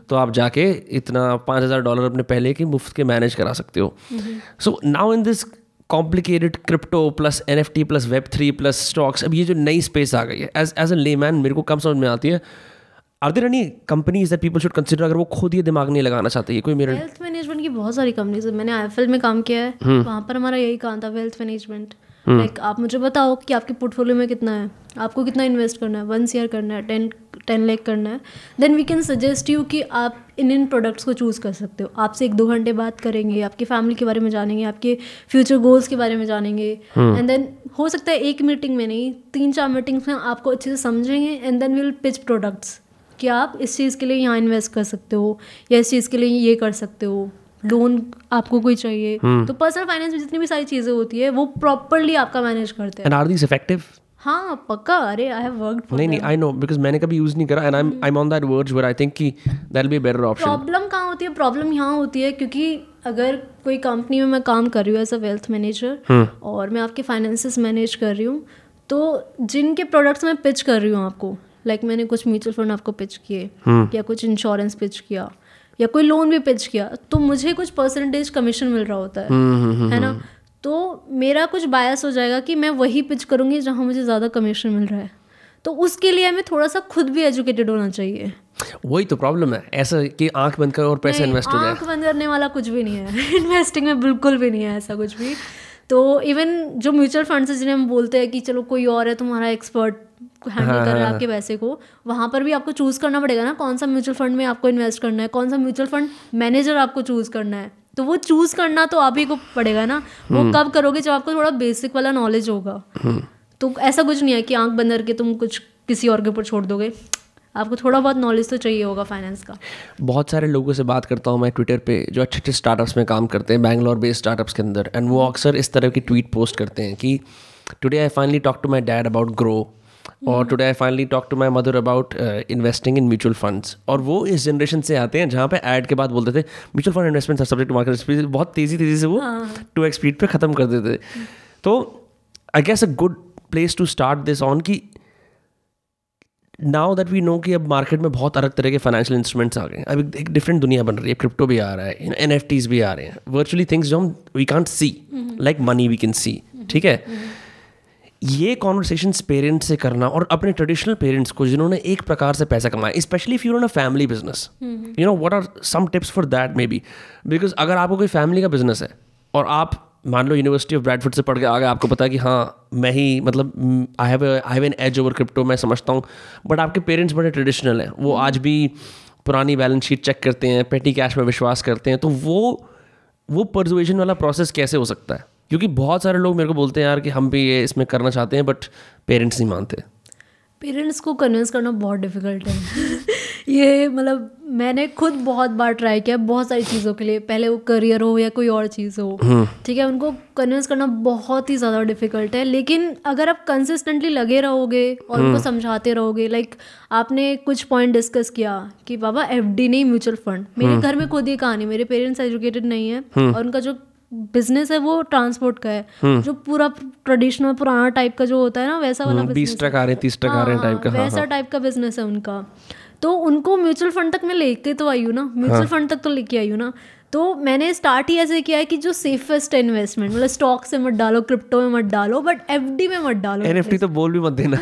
तो आप जाके इतना $5,000 अपने पहले के मुफ्त के मैनेज करा सकते हो. So now in this complicated crypto plus NFT plus Web3 plus stocks, अब ये जो नई स्पेस आ गई है, एज अ लेमैन मेरे को कम समझ में आती है. Are there any companies that people should consider अगर वो खुद ये दिमाग नहीं लगाना चाहते? ये कोई मेरे वेल्थ मैनेजमेंट की बहुत सारी कंपनीज है. मैंने IIFL में काम किया है, वहाँ पर हमारा यही काम था, वेल्थ मैनेजमेंट. लाइक आप मुझे बताओ कि आपके पोर्टफोलियो में कितना है, आपको कितना इन्वेस्ट करना है, 1 ईयर करना है, 10 लाख करना है. Then we can suggest you कि आप इन प्रोडक्ट्स को चूज़ कर सकते हो. आपसे 1-2 घंटे बात करेंगे, आपकी फैमिली के बारे में जानेंगे, आपके फ्यूचर गोल्स के बारे में जानेंगे. एंड देन हो सकता है एक मीटिंग में नहीं, 3-4 मीटिंग्स में आपको अच्छे से समझेंगे. And then we will pitch products कि आप इस चीज़ के लिए यहाँ इन्वेस्ट कर सकते हो, या इस चीज़ के लिए ये कर सकते हो, लोन आपको कोई चाहिए. तो पर्सनल फाइनेंस में जितनी भी सारी चीज़ें होती है वो प्रॉपर्ली आपका मैनेज करते हैं. And are these effective? हाँ पक्का. अरे आई हैव वर्कड फॉर नहीं आई नो, बिकॉज मैंने कभी यूज़ नहीं करा and I am on that verge where I think कि that will be a better option. Problem कहाँ होती है? प्रॉब्लम यहाँ होती है क्योंकि अगर कोई कंपनी में मैं काम कर रही हूँ एज अ वेल्थ मैनेजर और मैं आपके फाइनेंसेस मैनेज कर रही हूँ, तो जिनके प्रोडक्ट्स मैं पिच कर रही हूँ आपको, लाइक मैंने कुछ म्यूचुअल फंड आपको पिच किए, या कुछ इंश्योरेंस पिच किया, या कोई लोन भी पिच किया, तो मुझे कुछ परसेंटेज कमीशन मिल रहा होता है ना. तो मेरा कुछ बायस हो जाएगा कि मैं वही पिच करूँगी जहाँ मुझे ज़्यादा कमीशन मिल रहा है. तो उसके लिए हमें थोड़ा सा खुद भी एजुकेटेड होना चाहिए. वही तो प्रॉब्लम है, ऐसा कि आंख बंद कर और पैसा इन्वेस्ट हो जाए. आंख बंद करने वाला कुछ भी नहीं है इन्वेस्टिंग में, बिल्कुल भी नहीं है ऐसा कुछ भी. तो इवन जो म्यूचुअल फंड्स है जिन्हें हम बोलते हैं कि चलो कोई और है तुम्हारा एक्सपर्ट हैंडल कर रहा है आपके पैसे को, वहाँ पर भी आपको चूज़ करना पड़ेगा ना कौन सा म्यूचुअल फंड में आपको इन्वेस्ट करना है, कौन सा म्यूचुअल फंड मैनेजर आपको चूज़ करना है. तो वो चूज़ करना तो आप ही को पड़ेगा ना. वो कब करोगे? जब आपको थोड़ा बेसिक वाला नॉलेज होगा. तो ऐसा कुछ नहीं है कि आंख बंद करके तुम कुछ किसी और के ऊपर छोड़ दोगे. आपको थोड़ा बहुत नॉलेज तो चाहिए होगा फाइनेंस का. बहुत सारे लोगों से बात करता हूँ मैं ट्विटर पे जो अच्छे अच्छे स्टार्टअप्स में काम करते हैं, बैंगलोर बेस्ड स्टार्टअप्स के अंदर, एंड वो अक्सर इस तरह की ट्वीट पोस्ट करते हैं कि today I finally talk to my dad about Groww, और today I finally talk to my mother about investing in mutual funds. और वो इस जनरेशन से आते हैं जहाँ पे ऐड के बाद बोलते थे mutual fund investment subject to market, बहुत तेज़ी से वो 2x स्पीड पे ख़त्म कर देते. तो I guess a good place to start this on कि नाउ दैट वी नो कि अब मार्केट में बहुत अलग तरह के फाइनेंशियल इंस्ट्रूमेंट्स आ गए हैं. अब एक डिफरेंट दुनिया बन रही है. क्रिप्टो भी आ रहा है, NFTs भी आ रहे हैं, वर्चुअली थिंग्स जो हम we can't see, like money we can see. ठीक है, ये कॉन्वर्सेशंस पेरेंट्स से करना और अपने ट्रेडिशनल पेरेंट्स को जिन्होंने एक प्रकार से पैसा कमाया, specially if you run a family business, you know what are some tips for that maybe. Because अगर आपको कोई फैमिली का बिजनेस है और आप मान लो यूनिवर्सिटी ऑफ ब्रैडफोर्ड से पढ़ के आ गए, आपको पता है कि हाँ मैं ही मतलब I have an edge over crypto, मैं समझता हूँ, बट आपके पेरेंट्स बड़े ट्रेडिशनल हैं, वो आज भी पुरानी बैलेंस शीट चेक करते हैं, पेटी कैश में विश्वास करते हैं. तो वो परसुएशन वाला प्रोसेस कैसे हो सकता है? क्योंकि बहुत सारे लोग मेरे को बोलते हैं यार कि हम भी ये इसमें करना चाहते हैं बट पेरेंट्स नहीं मानते. पेरेंट्स को कन्विंस करना बहुत डिफिकल्ट है ये मतलब मैंने खुद बहुत बार ट्राई किया बहुत सारी चीज़ों के लिए, पहले वो करियर हो या कोई और चीज़ हो, ठीक है, उनको कन्विंस करना बहुत ही ज़्यादा डिफिकल्ट है। लेकिन अगर आप कंसिस्टेंटली लगे रहोगे और उनको समझाते रहोगे, लाइक आपने कुछ पॉइंट डिस्कस किया कि बाबा एफडी नहीं म्यूचुअल फंड, मेरे घर में खुद ये कहानी, मेरे पेरेंट्स एजुकेटेड नहीं है और उनका जो बिजनेस है वो ट्रांसपोर्ट का है, जो पूरा ट्रेडिशनल पुराना टाइप का जो होता है ना वैसा वाला 20 ट्रक आ रहे 30 ट्रक आ रहे टाइप का, वैसा टाइप का बिजनेस है उनका। तो उनको म्यूचुअल फंड तक मैं लेके तो आई हूँ ना, म्यूचुअल फंड तक तो लेके आई हूँ ना। तो मैंने स्टार्ट ही ऐसे किया है कि जो सेफेस्ट इन्वेस्टमेंट, मतलब स्टॉक से मत डालो, क्रिप्टो में मत डालो, बट एफडी में मत डालो, एनएफटी तो बोल भी मत देना।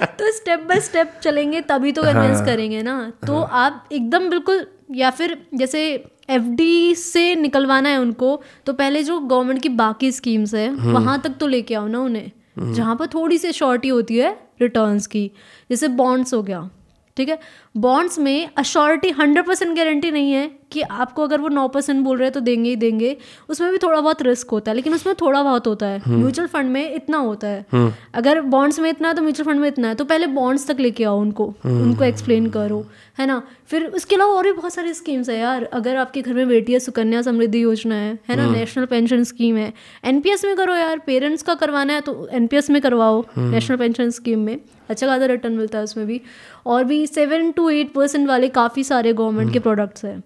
तो स्टेप बाय स्टेप चलेंगे तभी तो कन्विंस करेंगे ना। तो आप एकदम बिल्कुल, या फिर जैसे एफडी से निकलवाना है उनको, तो पहले जो गवर्नमेंट की बाकी स्कीम्स है वहां तक तो लेके आओ ना उन्हें, जहाँ पर थोड़ी सी शॉर्टी होती है रिटर्न्स की, जैसे बॉन्ड्स हो गया, ठीक है। बॉन्ड्स में अश्योरिटी 100% गारंटी नहीं है कि आपको अगर वो 9% बोल रहे हैं तो देंगे ही देंगे, उसमें भी थोड़ा बहुत रिस्क होता है, लेकिन उसमें थोड़ा बहुत होता है। म्यूचुअल फंड में इतना होता है, अगर बॉन्ड्स में इतना है तो म्यूचुअल फंड में इतना है, तो पहले बॉन्ड्स तक लेके आओ उनको एक्सप्लेन करो, है ना। फिर उसके अलावा और भी बहुत सारी स्कीम्स है यार, अगर आपके घर में बेटी है, सुकन्या समृद्धि योजना है ना, नेशनल पेंशन स्कीम है, एनपीएस में करो यार, पेरेंट्स का करवाना है तो एनपीएस में करवाओ, नेशनल पेंशन स्कीम में अच्छा खासा रिटर्न मिलता है उसमें भी। और भी 7 to 8% वाले काफ़ी सारे गवर्नमेंट के प्रोडक्ट्स हैं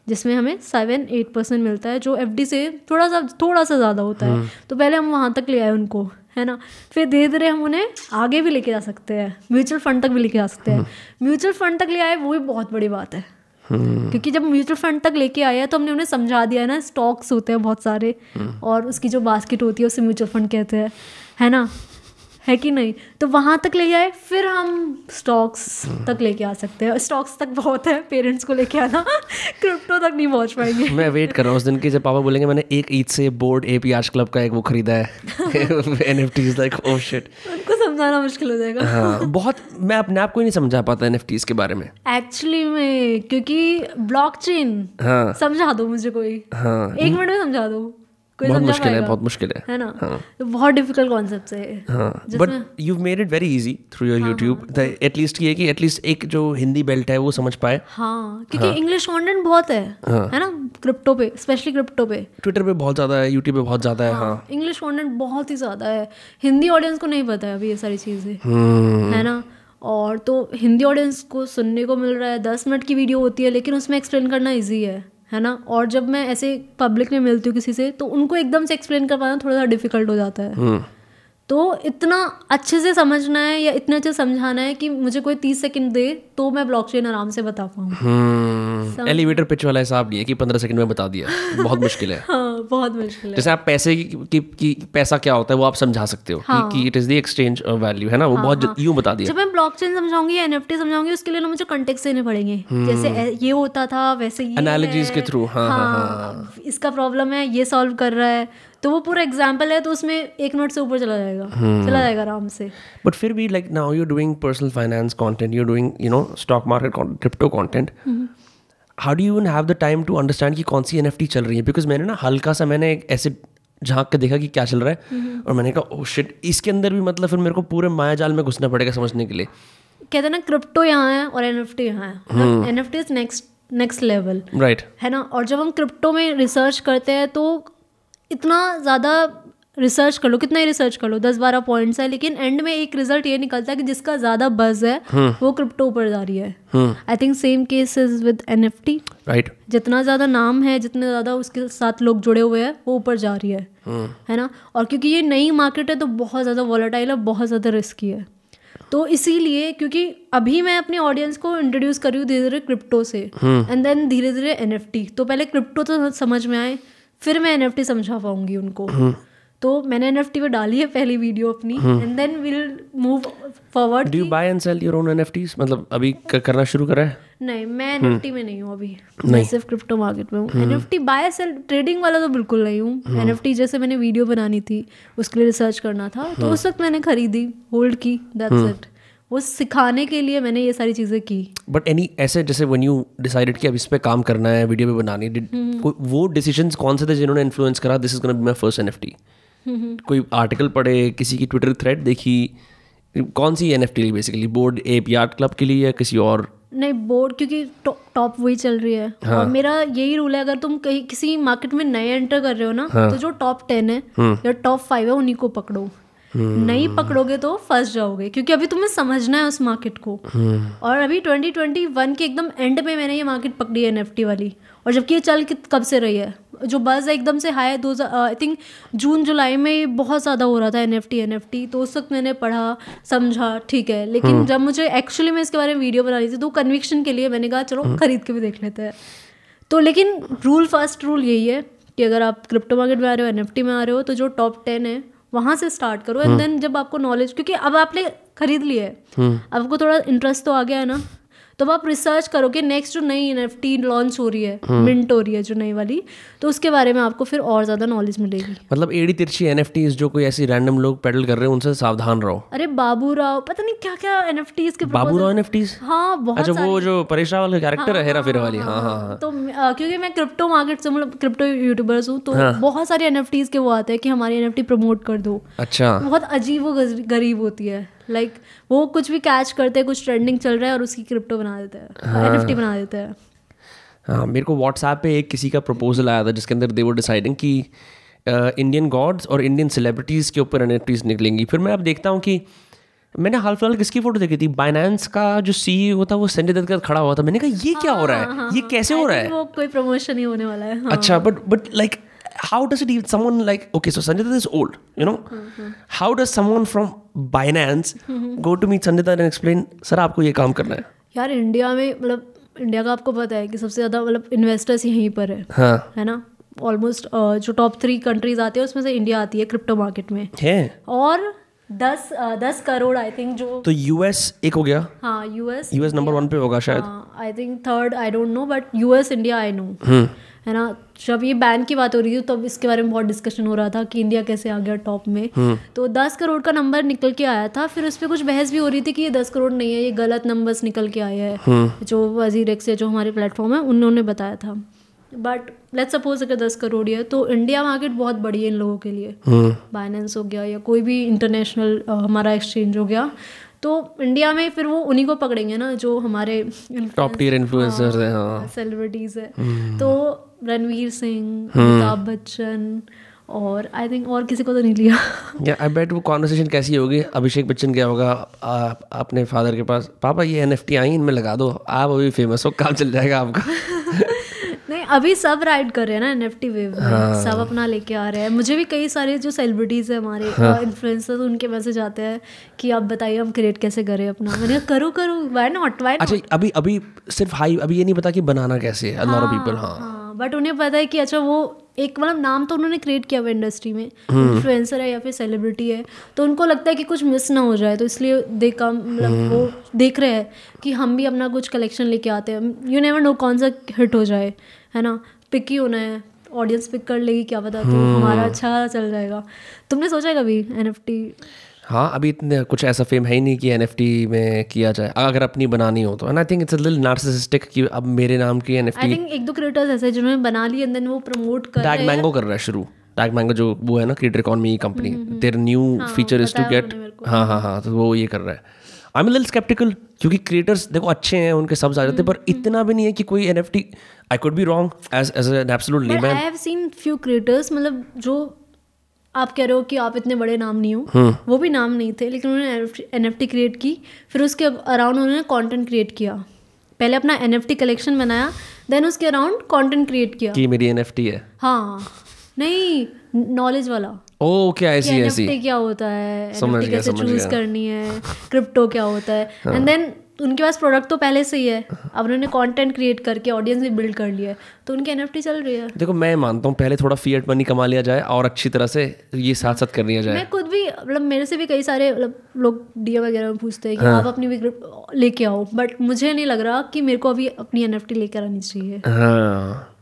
जिसमें हमें 7-8% मिलता है, जो एफडी से थोड़ा सा ज़्यादा होता है। तो पहले हम वहाँ तक ले आए उनको, है ना, फिर धीरे धीरे हम उन्हें आगे भी लेके जा सकते हैं, म्यूचुअल फंड तक भी लेके जा सकते हैं। म्यूचुअल फंड तक ले आए वो भी बहुत बड़ी बात है, क्योंकि जब म्यूचुअल फंड तक लेके आया तो हमने उन्हें समझा दिया है ना, स्टॉक्स होते हैं बहुत सारे और उसकी जो बास्केट होती है उसे म्यूचुअल फंड कहते हैं, है ना, है कि नहीं। तो वहाँ तक ले आए, फिर हम स्टॉक्स तक लेके आ सकते हैं। स्टॉक्स तक बहुत है, पेरेंट्स को लेके आना, क्रिप्टो तक नहीं पहुँच पाएंगे। मैं वेट कर रहा हूँ उस दिन की जब पापा बोलेंगे मैंने एक ईद से बोर्ड एपी आर्ट्स क्लब का एक वो खरीदा है। एनएफटीज लाइक ओह शिट, उनको समझाना मुश्किल हो जाएगा। हाँ बहुत, मैं अपने आप को ही नहीं समझा पाता एनएफटीज के बारे में एक्चुअली में, क्योंकि ब्लॉकचेन समझा दो मुझे कोई, 1 मिनट में समझा दो, बहुत मुश्किल है, बहुत मुश्किल है ना। तो बहुत डिफिकल्ट कॉन्सेप्ट है, but you made it very easy through your YouTube. At least ये कि एटलीस्ट एक जो हिंदी बेल्ट है वो समझ पाए। हाँ, क्योंकि इंग्लिश कंटेंट बहुत है ना, क्रिप्टो पे, स्पेशली क्रिप्टो पे, ट्विटर पे बहुत ज़्यादा है, यूट्यूब पे बहुत ज़्यादा है। हाँ, इंग्लिश कंटेंट बहुत ही ज़्यादा है, हिंदी ऑडियंस को नहीं पता है अभी ये सारी चीज़ें, है ना। और तो हिंदी ऑडियंस को सुनने को मिल रहा है 10 मिनट की वीडियो होती है, लेकिन उसमें एक्सप्लेन करना ईजी है ना। और जब मैं ऐसे पब्लिक में मिलती हूँ किसी से, तो उनको एकदम से एक्सप्लेन कर पाना थोड़ा सा डिफिकल्ट हो जाता है। तो इतना अच्छे से समझना है या इतने अच्छे समझाना है कि मुझे कोई 30 सेकंड दे तो मैं ब्लॉकचेन आराम से बता पाऊँ। एलिवेटर पिच वाला हिसाब नहीं है कि 15 सेकंड में बता दिया, बहुत मुश्किल है। हाँ, बहुत मुश्किल है। जैसे आप पैसे की पैसा क्या होता है वो आप समझा सकते हो कि it is the exchange value, है ना, वो बहुत यूं बता दिया। जब मैं ब्लॉकचेन समझाऊंगी या एनएफटी समझाऊंगी, उसके लिए ना मुझे कॉन्टेक्स्ट देने पड़ेंगे, जैसे ये होता था वैसे ये एनालॉजीज के थ्रू, हाँ, इसका प्रॉब्लम है, ये सॉल्व कर रहा है, तो वो पूरा एग्जाम्पल है, तो उसमें 1 मिनट से ऊपर चला जाएगा आराम से। बट फिर भी like now you doing personal finance content, you doing stock market crypto content, how do you even have the time to understand कि कौन सी एनएफटी चल रही है? बिकॉज मैंने ना हल्का सा मैंने ऐसे झांक के देखा कि क्या चल रहा है और मैंने कहा ओह शिट, इसके अंदर भी मतलब फिर मेरे को पूरे माया जाल में घुसना पड़ेगा समझने के लिए। कहते हैं ना, क्रिप्टो यहाँ है और एनएफटी यहाँ है, NFT is next level, right, है ना। और जब हम क्रिप्टो में रिसर्च करते हैं तो इतना ज़्यादा रिसर्च कर लो, कितना ही रिसर्च कर लो, 10-12 पॉइंट्स है, लेकिन एंड में एक रिजल्ट ये निकलता है कि जिसका ज़्यादा बज़ है वो क्रिप्टो ऊपर जा रही है। I think same case is with NFT, right. जितना ज़्यादा नाम है, जितने ज़्यादा उसके साथ लोग जुड़े हुए हैं, वो ऊपर जा रही है ना। और क्योंकि ये नई मार्केट है तो बहुत ज़्यादा वॉलेटाइल है, बहुत ज़्यादा रिस्की है। तो इसीलिए, क्योंकि अभी मैं अपनी ऑडियंस को इंट्रोड्यूस कर रही हूँ धीरे धीरे क्रिप्टो से, एंड देन धीरे धीरे एनएफटी, तो पहले क्रिप्टो तो समझ में आए, फिर मैं एनएफटी समझा पाऊंगी उनको। तो मैंने एनएफटी पे डाली है पहली वीडियो अपनी, and then will move forward. Do you buy and sell your own NFTs? मतलब अभी करना शुरू करा है? नहीं, मैं एनएफटी में नहीं हूँ अभी, मैं सिर्फ क्रिप्टो मार्केट में हूँ। एनएफटी बाय सेल ट्रेडिंग वाला तो बिल्कुल नहीं हूँ। एनएफटी जैसे मैंने वीडियो बनानी थी, उसके लिए रिसर्च करना था, तो उस वक्त मैंने खरीदी, होल्ड की, दैट्स इट। वो सिखाने के लिए मैंने ये सारी चीज़ें की। बट एनी ऐसे जैसे व्हेन यू डिसाइडेड कि अब इस पे काम करना है, वीडियो पे बनानी, वो डिसीजंस कौन से थे जिन्होंने इन्फ्लुएंस करा this is gonna be my first NFT? कोई आर्टिकल पढ़े, किसी की ट्विटर थ्रेड देखी, कौन सी NFT ली basically? Bored Ape Yacht Club के लिए या किसी और? नहीं, बोर्ड, क्योंकि टॉप वही चल रही है। हाँ. और मेरा यही रूल है, अगर तुम कहीं किसी मार्केट में नए एंटर कर रहे हो ना, तो जो टॉप 10 है या टॉप 5 है उन्हीं को पकड़ो। नहीं पकड़ोगे तो फंस जाओगे, क्योंकि अभी तुम्हें समझना है उस मार्केट को। और अभी 2021 के एकदम एंड में मैंने ये मार्केट पकड़ी है NFT वाली, और जबकि ये चल कब से रही है, जो बज़ है एकदम से हाई है आई थिंक जून जुलाई में ये बहुत ज़्यादा हो रहा था NFT। तो उस वक्त मैंने पढ़ा, समझा, ठीक है, लेकिन जब मुझे एक्चुअली में इसके बारे में वीडियो बनानी थी तो कन्विक्शन के लिए मैंने कहा चलो खरीद के भी देख लेते हैं। तो लेकिन फर्स्ट रूल यही है कि अगर आप क्रिप्टो मार्केट में आ रहे हो, NFT में आ रहे हो, तो जो टॉप 10 है वहाँ से स्टार्ट करो। एंड देन जब आपको नॉलेज, क्योंकि अब आपने खरीद लिया है, आपको थोड़ा इंटरेस्ट तो आ गया है ना, तो आप रिसर्च करो कि नेक्स्ट जो नई NFT लॉन्च हो रही है, मिंट हो रही है जो नई वाली, तो उसके बारे में आपको फिर और ज़्यादा नॉलेज मिलेगी। मतलब एड़ी तिरछी NFTs जो कोई ऐसी रैंडम लोग पेडल कर रहे हैं उनसे सावधान रहो। अरे बाबू राव, पता नहीं क्या क्या NFTs के बाबू राव NFTs? हाँ, बहुत। अच्छा, वो जो परेश रावल का कैरेक्टर है, हेरा फेरा वाली। हाँ। तो क्योंकि मैं क्रिप्टो मार्केट से, मतलब क्रिप्टो यूट्यूबर्स हूँ, तो बहुत सारे NFTs के वो आते हैं कि हमारी NFT प्रमोट कर दो। अच्छा। बहुत अजीब व गरीब होती है, लाइक वो कुछ भी कैच करते हैं, कुछ ट्रेंडिंग चल रहा है और उसकी क्रिप्टो बना देते हैं, NFT बना देते हैं। हाँ, मेरे को व्हाट्सएप पे एक किसी का प्रपोजल आया था जिसके अंदर दे वर डिसाइडिंग कि इंडियन गॉड्स और इंडियन सेलिब्रिटीज़ के ऊपर NFTs निकलेंगी। फिर मैं अब देखता हूँ कि मैंने हाल फिलहाल किसकी फोटो देखी थी, बाइनेंस का जो CEO था वो संजय दत्त का खड़ा हुआ था। मैंने कहा ये क्या हो रहा है, ये कैसे हो रहा है? वो कोई प्रमोशन ही होने वाला है। अच्छा, but like how does it even someone like, okay, so Sanjay Dutt is old, you know, how does someone from Binance go to meet Sanjay Dutt and explain, sir आपको ये काम करना है? यार इंडिया में, मतलब इंडिया का आपको पता है कि सबसे ज़्यादा मतलब इन्वेस्टर्स यहीं पर है। हाँ। है ना, ऑलमोस्ट जो टॉप 3 कंट्रीज आती है उसमें से इंडिया आती है क्रिप्टो मार्केट में है। और 10 करोड़ आई थिंक जो, तो US एक हो गया। हाँ, US नंबर 1 पे होगा शायद। I think 3rd, I don't know, but US India I know, है ना। जब ये बैन की बात हो रही थी तब इसके बारे में बहुत डिस्कशन हो रहा था कि इंडिया कैसे आ गया टॉप में। तो 10 करोड़ का नंबर निकल के आया था। फिर उस पर कुछ बहस भी हो रही थी कि ये 10 करोड़ नहीं है, ये गलत नंबर्स निकल के आए हैं। जो वजीर एक्स है, जो हमारे प्लेटफॉर्म है, उन्होंने बताया था। बट लेट्स सपोज अगर 10 करोड़ है तो इंडिया मार्केट बहुत बड़ी है इन लोगों के लिए। बाइनेंस हो गया या कोई भी इंटरनेशनल हमारा एक्सचेंज हो गया, तो इंडिया में फिर वो उन्हीं को पकड़ेंगे ना जो हमारे टॉप टियर इन्फ्लुएंसर्स हैं, हाँ, सेलिब्रिटीज़ है। तो रणवीर सिंह, अमिताभ बच्चन और आई थिंक और किसी को तो नहीं लिया। या आई बेट वो कॉन्वर्सेशन कैसी होगी, अभिषेक बच्चन क्या होगा अपने फादर के पास, पापा ये NFT आई इनमें लगा दो, आप अभी फेमस हो, काम चल जाएगा आपका। नहीं, अभी सब राइड कर रहे हैं ना NFT वेव में, सब अपना लेके आ रहे हैं। मुझे भी कई सारे जो सेलिब्रिटीज़ है हमारे इन्फ्लुएंसर्स, उनके मैसेज आते हैं कि आप बताइए हम क्रिएट कैसे करें अपना। मैंने कहा करो, व्हाई नॉट। अच्छा, अभी सिर्फ हाई, अभी ये नहीं पता कि बनाना कैसे है। लॉट ऑफ पीपल, हाँ, बट उन्हें पता है कि अच्छा वो एक मतलब नाम तो उन्होंने क्रिएट किया हुआ इंडस्ट्री में, इन्फ्लुएंसर है या फिर सेलिब्रिटी है, तो उनको लगता है कि कुछ मिस ना हो जाए, तो इसलिए मतलब वो देख रहे हैं कि हम भी अपना कुछ कलेक्शन लेके आते हैं। यू नेवर नो कौन सा हिट हो जाए, है ना। पिक ही होना है, ऑडियंस पिक कर लेगी क्या पता, तो हमारा अच्छा चल जाएगा। तुमने सोचा कभी NFT? हाँ, अभी इतने कुछ ऐसा फेम है ही नहीं कि NFT में किया जाए, अगर अपनी बनानी हो तो। And I think it's a little narcissistic कि अब मेरे नाम की NFT। आई थिंक 1-2 क्रिएटर्स ऐसे जिन्होंने बना ली एंड देन वो प्रमोट कर रहे हैं। टैग मैंगो कर रहा है शुरू। टैग मैंगो जो वो है ना, creator economy company, there new feature is to get, हाँ, तो वो ये कर रहा है। I am a little sceptical, क्योंकि क्रिएटर्स देखो अच्छे हैं, उनके सब आ जाते हैं, पर इतना भी नहीं है कि कोई NFT, I could be wrong as an absolute layman. I have seen few creators, मतलब जो आप कह रहे हो कि आप इतने बड़े नाम नहीं हो, वो भी नाम नहीं थे, लेकिन उन्होंने NFT क्रिएट की, फिर उसके अराउंड उन्होंने कंटेंट क्रिएट किया। पहले अपना NFT कलेक्शन बनाया, देन उसके अराउंड कंटेंट क्रिएट किया कि मेरी NFT है। हाँ, नहीं, नॉलेज वाला। ओके, ऐसी NFT क्या होता है, NFT कैसे चूज करनी है, क्रिप्टो क्या होता है, एंड देन उनके पास प्रोडक्ट तो पहले से ही है, अब उन्होंने कंटेंट क्रिएट करके ऑडियंस भी बिल्ड कर लिया है, तो उनकी NFT चल रही है। देखो, मैं मानता हूँ पहले थोड़ा फिएट मनी कमा लिया जाए और अच्छी तरह से ये साथ साथ कर लिया जाए। मैं खुद भी, मतलब मेरे से भी कई सारे मतलब लोग DM वगैरह में पूछते हैं कि आप अपनी भी लेके आओ, बट मुझे नहीं लग रहा कि मेरे को अभी अपनी NFT लेकर आनी चाहिए।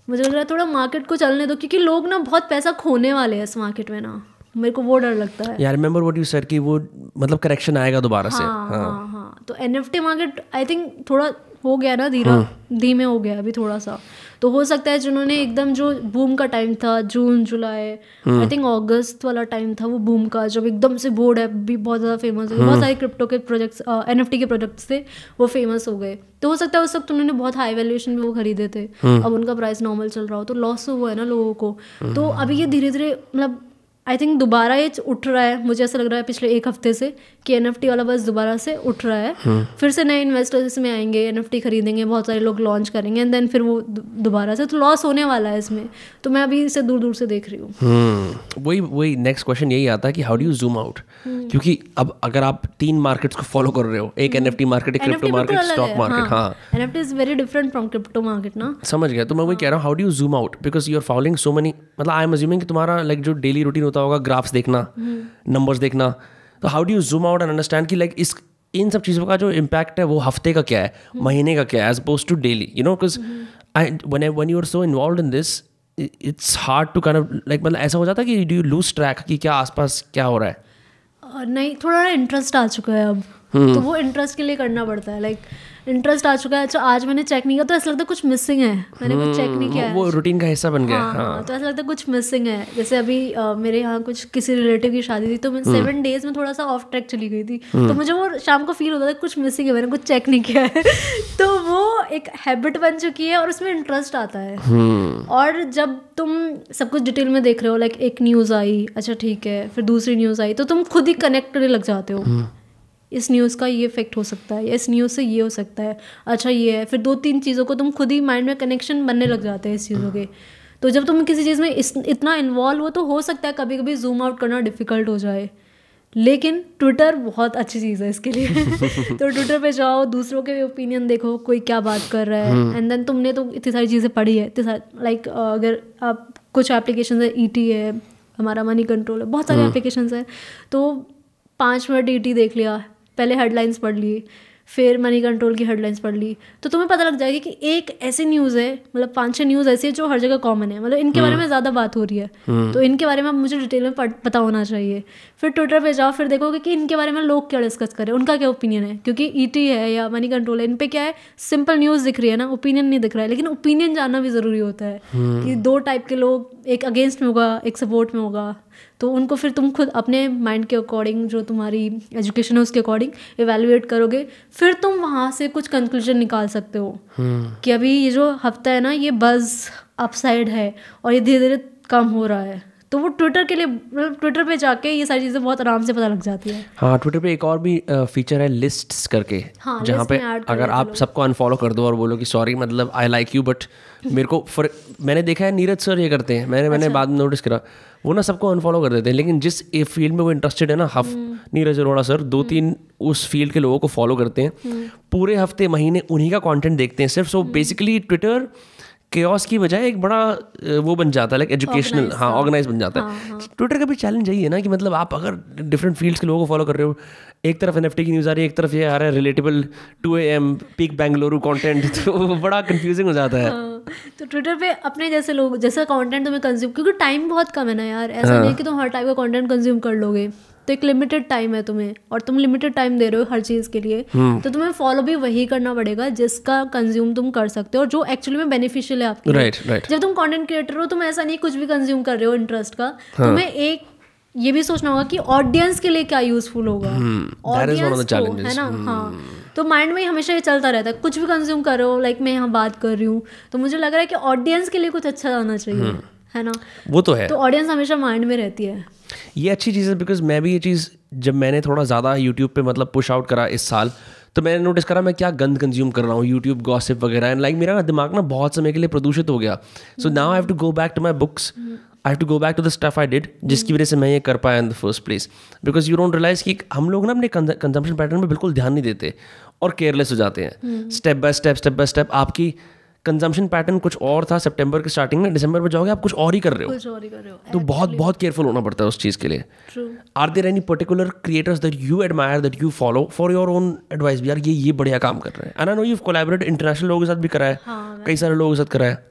मुझे लग रहा है थोड़ा मार्केट को चलने दो, क्योंकि लोग ना बहुत पैसा खोने वाले हैं इस मार्केट में ना, मेरे को वो डर लगता है। यार रिमेंबर व्हाट यू सेड कि वो मतलब करेक्शन आएगा दोबारा से। हाँ, तो NFT मार्केट आई थिंक थोड़ा हो गया ना, धीमे हो गया अभी थोड़ा सा, तो हो सकता है जिन्होंने एकदम जो बूम का टाइम था, जून जुलाई आई थिंक अगस्त वाला टाइम था वो बूम का, जब एकदम से बोर्ड ऐप भी बहुत ज़्यादा फेमस हो गए, बहुत सारे क्रिप्टो के प्रोजेक्ट्स, NFT के प्रोजेक्ट्स थे वो फेमस हो गए, तो हो सकता है उस वक्त उन्होंने बहुत हाई वैल्यूएशन में वो खरीदे थे, अब उनका प्राइस नॉर्मल चल रहा हो तो लॉस तो हुआ है ना लोगों को। तो अभी ये धीरे धीरे मतलब आई थिंक दोबारा ये उठ रहा है, मुझे ऐसा लग रहा है पिछले एक हफ्ते से कि NFT वाला बस दोबारा से उठ रहा है, फिर से नए इन्वेस्टर्स इसमें आएंगे, NFT खरीदेंगे, बहुत सारे लोग लॉन्च करेंगे एंड देन फिर वो दोबारा से, तो लॉस होने वाला है इसमें, तो मैं अभी इसे दूर दूर से देख रही हूँ। वही नेक्स्ट क्वेश्चन यही आता है कि how do you zoom out, क्योंकि अब अगर आप 3 मार्केट्स को फॉलो कर रहे हो, एक NFT मार्केट, एक क्रिप्टो मार्केट, स्टॉक मार्केट, हाँ NFT is very different from crypto market ना, समझ गया। तो मैं वही कह रहा हूँ, how do you zoom out, because you are following so many, मतलब आई एम अज्यूमिंग कि तुम्हारा लाइक जो डेली रूटीन होता होगा, ग्राफ्स देखना, नंबर्स देखना, तो how do you zoom out and understand कि लाइक इस इन सब चीज़ों का जो इम्पैक्ट है वो हफ्ते का क्या है, महीने का क्या है, as opposed to daily, you know, because when you are so involved in this it's hard to kind of like, मतलब ऐसा हो जाता है कि डू यू लूज ट्रैक कि क्या आसपास क्या हो रहा है। नहीं, थोड़ा इंटरेस्ट आ चुका है अब, तो वो इंटरेस्ट के लिए करना पड़ता है, लाइक इंटरेस्ट आ चुका है, अच्छा आज मैंने चेक नहीं किया तो ऐसा लगता है कुछ मिसिंग है, मैंने कुछ चेक नहीं किया, वो रूटीन का हिस्सा बन गया। हाँ, तो ऐसा लगता है कुछ मिसिंग है। जैसे अभी मेरे यहाँ कुछ किसी रिलेटिव की शादी थी, तो मैं 7 डेज में थोड़ा सा ऑफ ट्रैक चली गई थी, तो मुझे वो शाम को फील होता था कुछ मिसिंग है, मैंने कुछ चेक नहीं किया है तो वो एक हैबिट बन चुकी है और उसमें इंटरेस्ट आता है। और जब तुम सब कुछ डिटेल में देख रहे हो, लाइक एक न्यूज़ आई, अच्छा ठीक है, फिर दूसरी न्यूज़ आई, तो तुम खुद ही कनेक्ट करने लग जाते हो, इस न्यूज़ का ये इफेक्ट हो सकता है, या इस न्यूज़ से ये हो सकता है, अच्छा ये है, फिर 2-3 चीज़ों को तुम खुद ही माइंड में कनेक्शन बनने लग जाते हैं इस चीज़ों के। तो जब तुम किसी चीज़ में इतना इन्वॉल्व हो तो हो सकता है कभी कभी जूम आउट करना डिफ़िकल्ट हो जाए, लेकिन ट्विटर बहुत अच्छी चीज़ है इसके लिए तो ट्विटर पे जाओ, दूसरों के ओपिनियन देखो, कोई क्या बात कर रहा है, एंड देन तुमने तो इतनी सारी चीज़ें पढ़ी है, लाइक अगर आप कुछ एप्लीकेशन है, ET है, हमारा मनी कंट्रोल है, बहुत सारे एप्लीकेशन है, तो 5 मिनट ET देख लिया, पहले हेडलाइंस पढ़ ली, फिर मनी कंट्रोल की हेडलाइंस पढ़ ली, तो तुम्हें पता लग जाएगी कि एक ऐसी न्यूज़ है, मतलब 5-6 न्यूज़ ऐसी है जो हर जगह कॉमन है, मतलब इनके बारे में ज़्यादा बात हो रही है, तो इनके बारे में मुझे डिटेल में पता होना चाहिए। फिर ट्विटर पे जाओ, फिर देखोगे कि इनके बारे में लोग क्या डिस्कस कर रहे हैं, उनका क्या ओपिनियन है, क्योंकि ET है या मनी कंट्रोल है, इन पे क्या है, सिंपल न्यूज़ दिख रही है ना, ओपिनियन नहीं दिख रहा है, लेकिन ओपिनियन जानना भी ज़रूरी होता है कि 2 टाइप के लोग, एक अगेंस्ट में होगा, एक सपोर्ट में होगा, तो उनको फिर तुम खुद अपने माइंड के अकॉर्डिंग, जो तुम्हारी एजुकेशन है उसके अकॉर्डिंग इवैल्यूएट करोगे, फिर तुम वहाँ से कुछ कंक्लूजन निकाल सकते हो कि अभी ये जो हफ्ता है ना, ये बज़ अपसाइड है और ये धीरे धीरे कम हो रहा है। तो वो ट्विटर के लिए, ट्विटर पे जाके ये सारी चीज़ें बहुत आराम से पता लग जाती है। हाँ, ट्विटर पे एक और भी फीचर है लिस्ट्स करके, हाँ, जहाँ पे अगर आप सबको अनफॉलो कर दो और बोलो कि सॉरी, मतलब आई लाइक यू बट मेरे को मैंने देखा है नीरज सर ये करते हैं, मैंने बाद में नोटिस करा, वो ना सबको अनफॉलो कर देते हैं, लेकिन जिस फील्ड में वो इंटरेस्टेड है ना, नीरज अरोड़ा सर 2-3 उस फील्ड के लोगों को फॉलो करते हैं, पूरे हफ्ते महीने उन्हीं का कंटेंट देखते हैं सिर्फ। सो बेसिकली ट्विटर केओस की बजाय एक बड़ा वो बन जाता है, लाइक एजुकेशनल, हाँ, ऑर्गेनाइज बन जाता है। ट्विटर का भी चैलेंज यही है ना कि मतलब आप अगर डिफरेंट फील्ड्स के लोगों को फॉलो कर रहे हो, एक तरफ NFT की न्यूज़ आ रही है, एक तरफ ये आ रहा है relatable 2 AM peak Bengaluru content, तो बड़ा कंफ्यूजिंग हो जाता है। तो ट्विटर पे अपने जैसे लोग, जैसा कंटेंट तुम्हें कंज्यूम, क्योंकि टाइम बहुत कम है ना यार, ऐसा नहीं कि तुम हर टाइप का कंटेंट कंज्यूम कर लोगे, तो एक लिमिटेड टाइम है तुम्हें, और तुम लिमिटेड टाइम दे रहे हो हर चीज़ के लिए, तो तुम्हें फॉलो भी वही करना पड़ेगा जिसका कंज्यूम तुम कर सकते हो और जो एक्चुअली में बेनिफिशियल है आपके लिए। जब तुम कंटेंट क्रिएटर हो, तुम ऐसा नहीं कुछ भी कंज्यूम कर रहे हो इंटरेस्ट का, तुम्हें एक ये भी सोचना होगा कि ऑडियंस के लिए क्या यूजफुल होगा, ऑडियंस को, है ना। हाँ, तो माइंड में हमेशा ये चलता रहता है, कुछ भी कंज्यूम कर रहे हो, लाइक मैं यहाँ बात कर रही हूँ, तो मुझे लग रहा है कि ऑडियंस के लिए कुछ अच्छा आना चाहिए, है ना। वो तो है, तो ऑडियंस हमेशा माइंड में रहती है। ये अच्छी चीज़ है, बिकॉज मैं भी ये चीज़, जब मैंने थोड़ा ज़्यादा यूट्यूब पे मतलब पुश आउट करा इस साल, तो मैंने नोटिस करा मैं क्या गंद कंज्यूम कर रहा हूँ, यूट्यूब गॉसिप वगैरह, एंड लाइक मेरा दिमाग ना बहुत समय के लिए प्रदूषित हो गया। So now I have to go back to my books, I have to go back to the stuff I did, जिसकी वजह से मैं ये कर पाया in the first place. Because you don't realise कि हम लोग ना अपने कंजम्पशन पैटर्न में बिल्कुल ध्यान नहीं देते और केयरलेस हो जाते हैं। स्टेप बाय स्टेप आपकी कंजम्पशन पैटर्न कुछ और था सितंबर के स्टार्टिंग में, दिसंबर में जाओगे आप कुछ और ही कर रहे हो, तो बहुत केयरफुल होना पड़ता है उस चीज़ के लिए। Are there any particular creators that you admire, that you follow for your own advice, यार ये बढ़िया काम कर रहे हैं? And I know you collaborate international लोगों के साथ भी करा है, कई सारे लोगों के साथ करा है।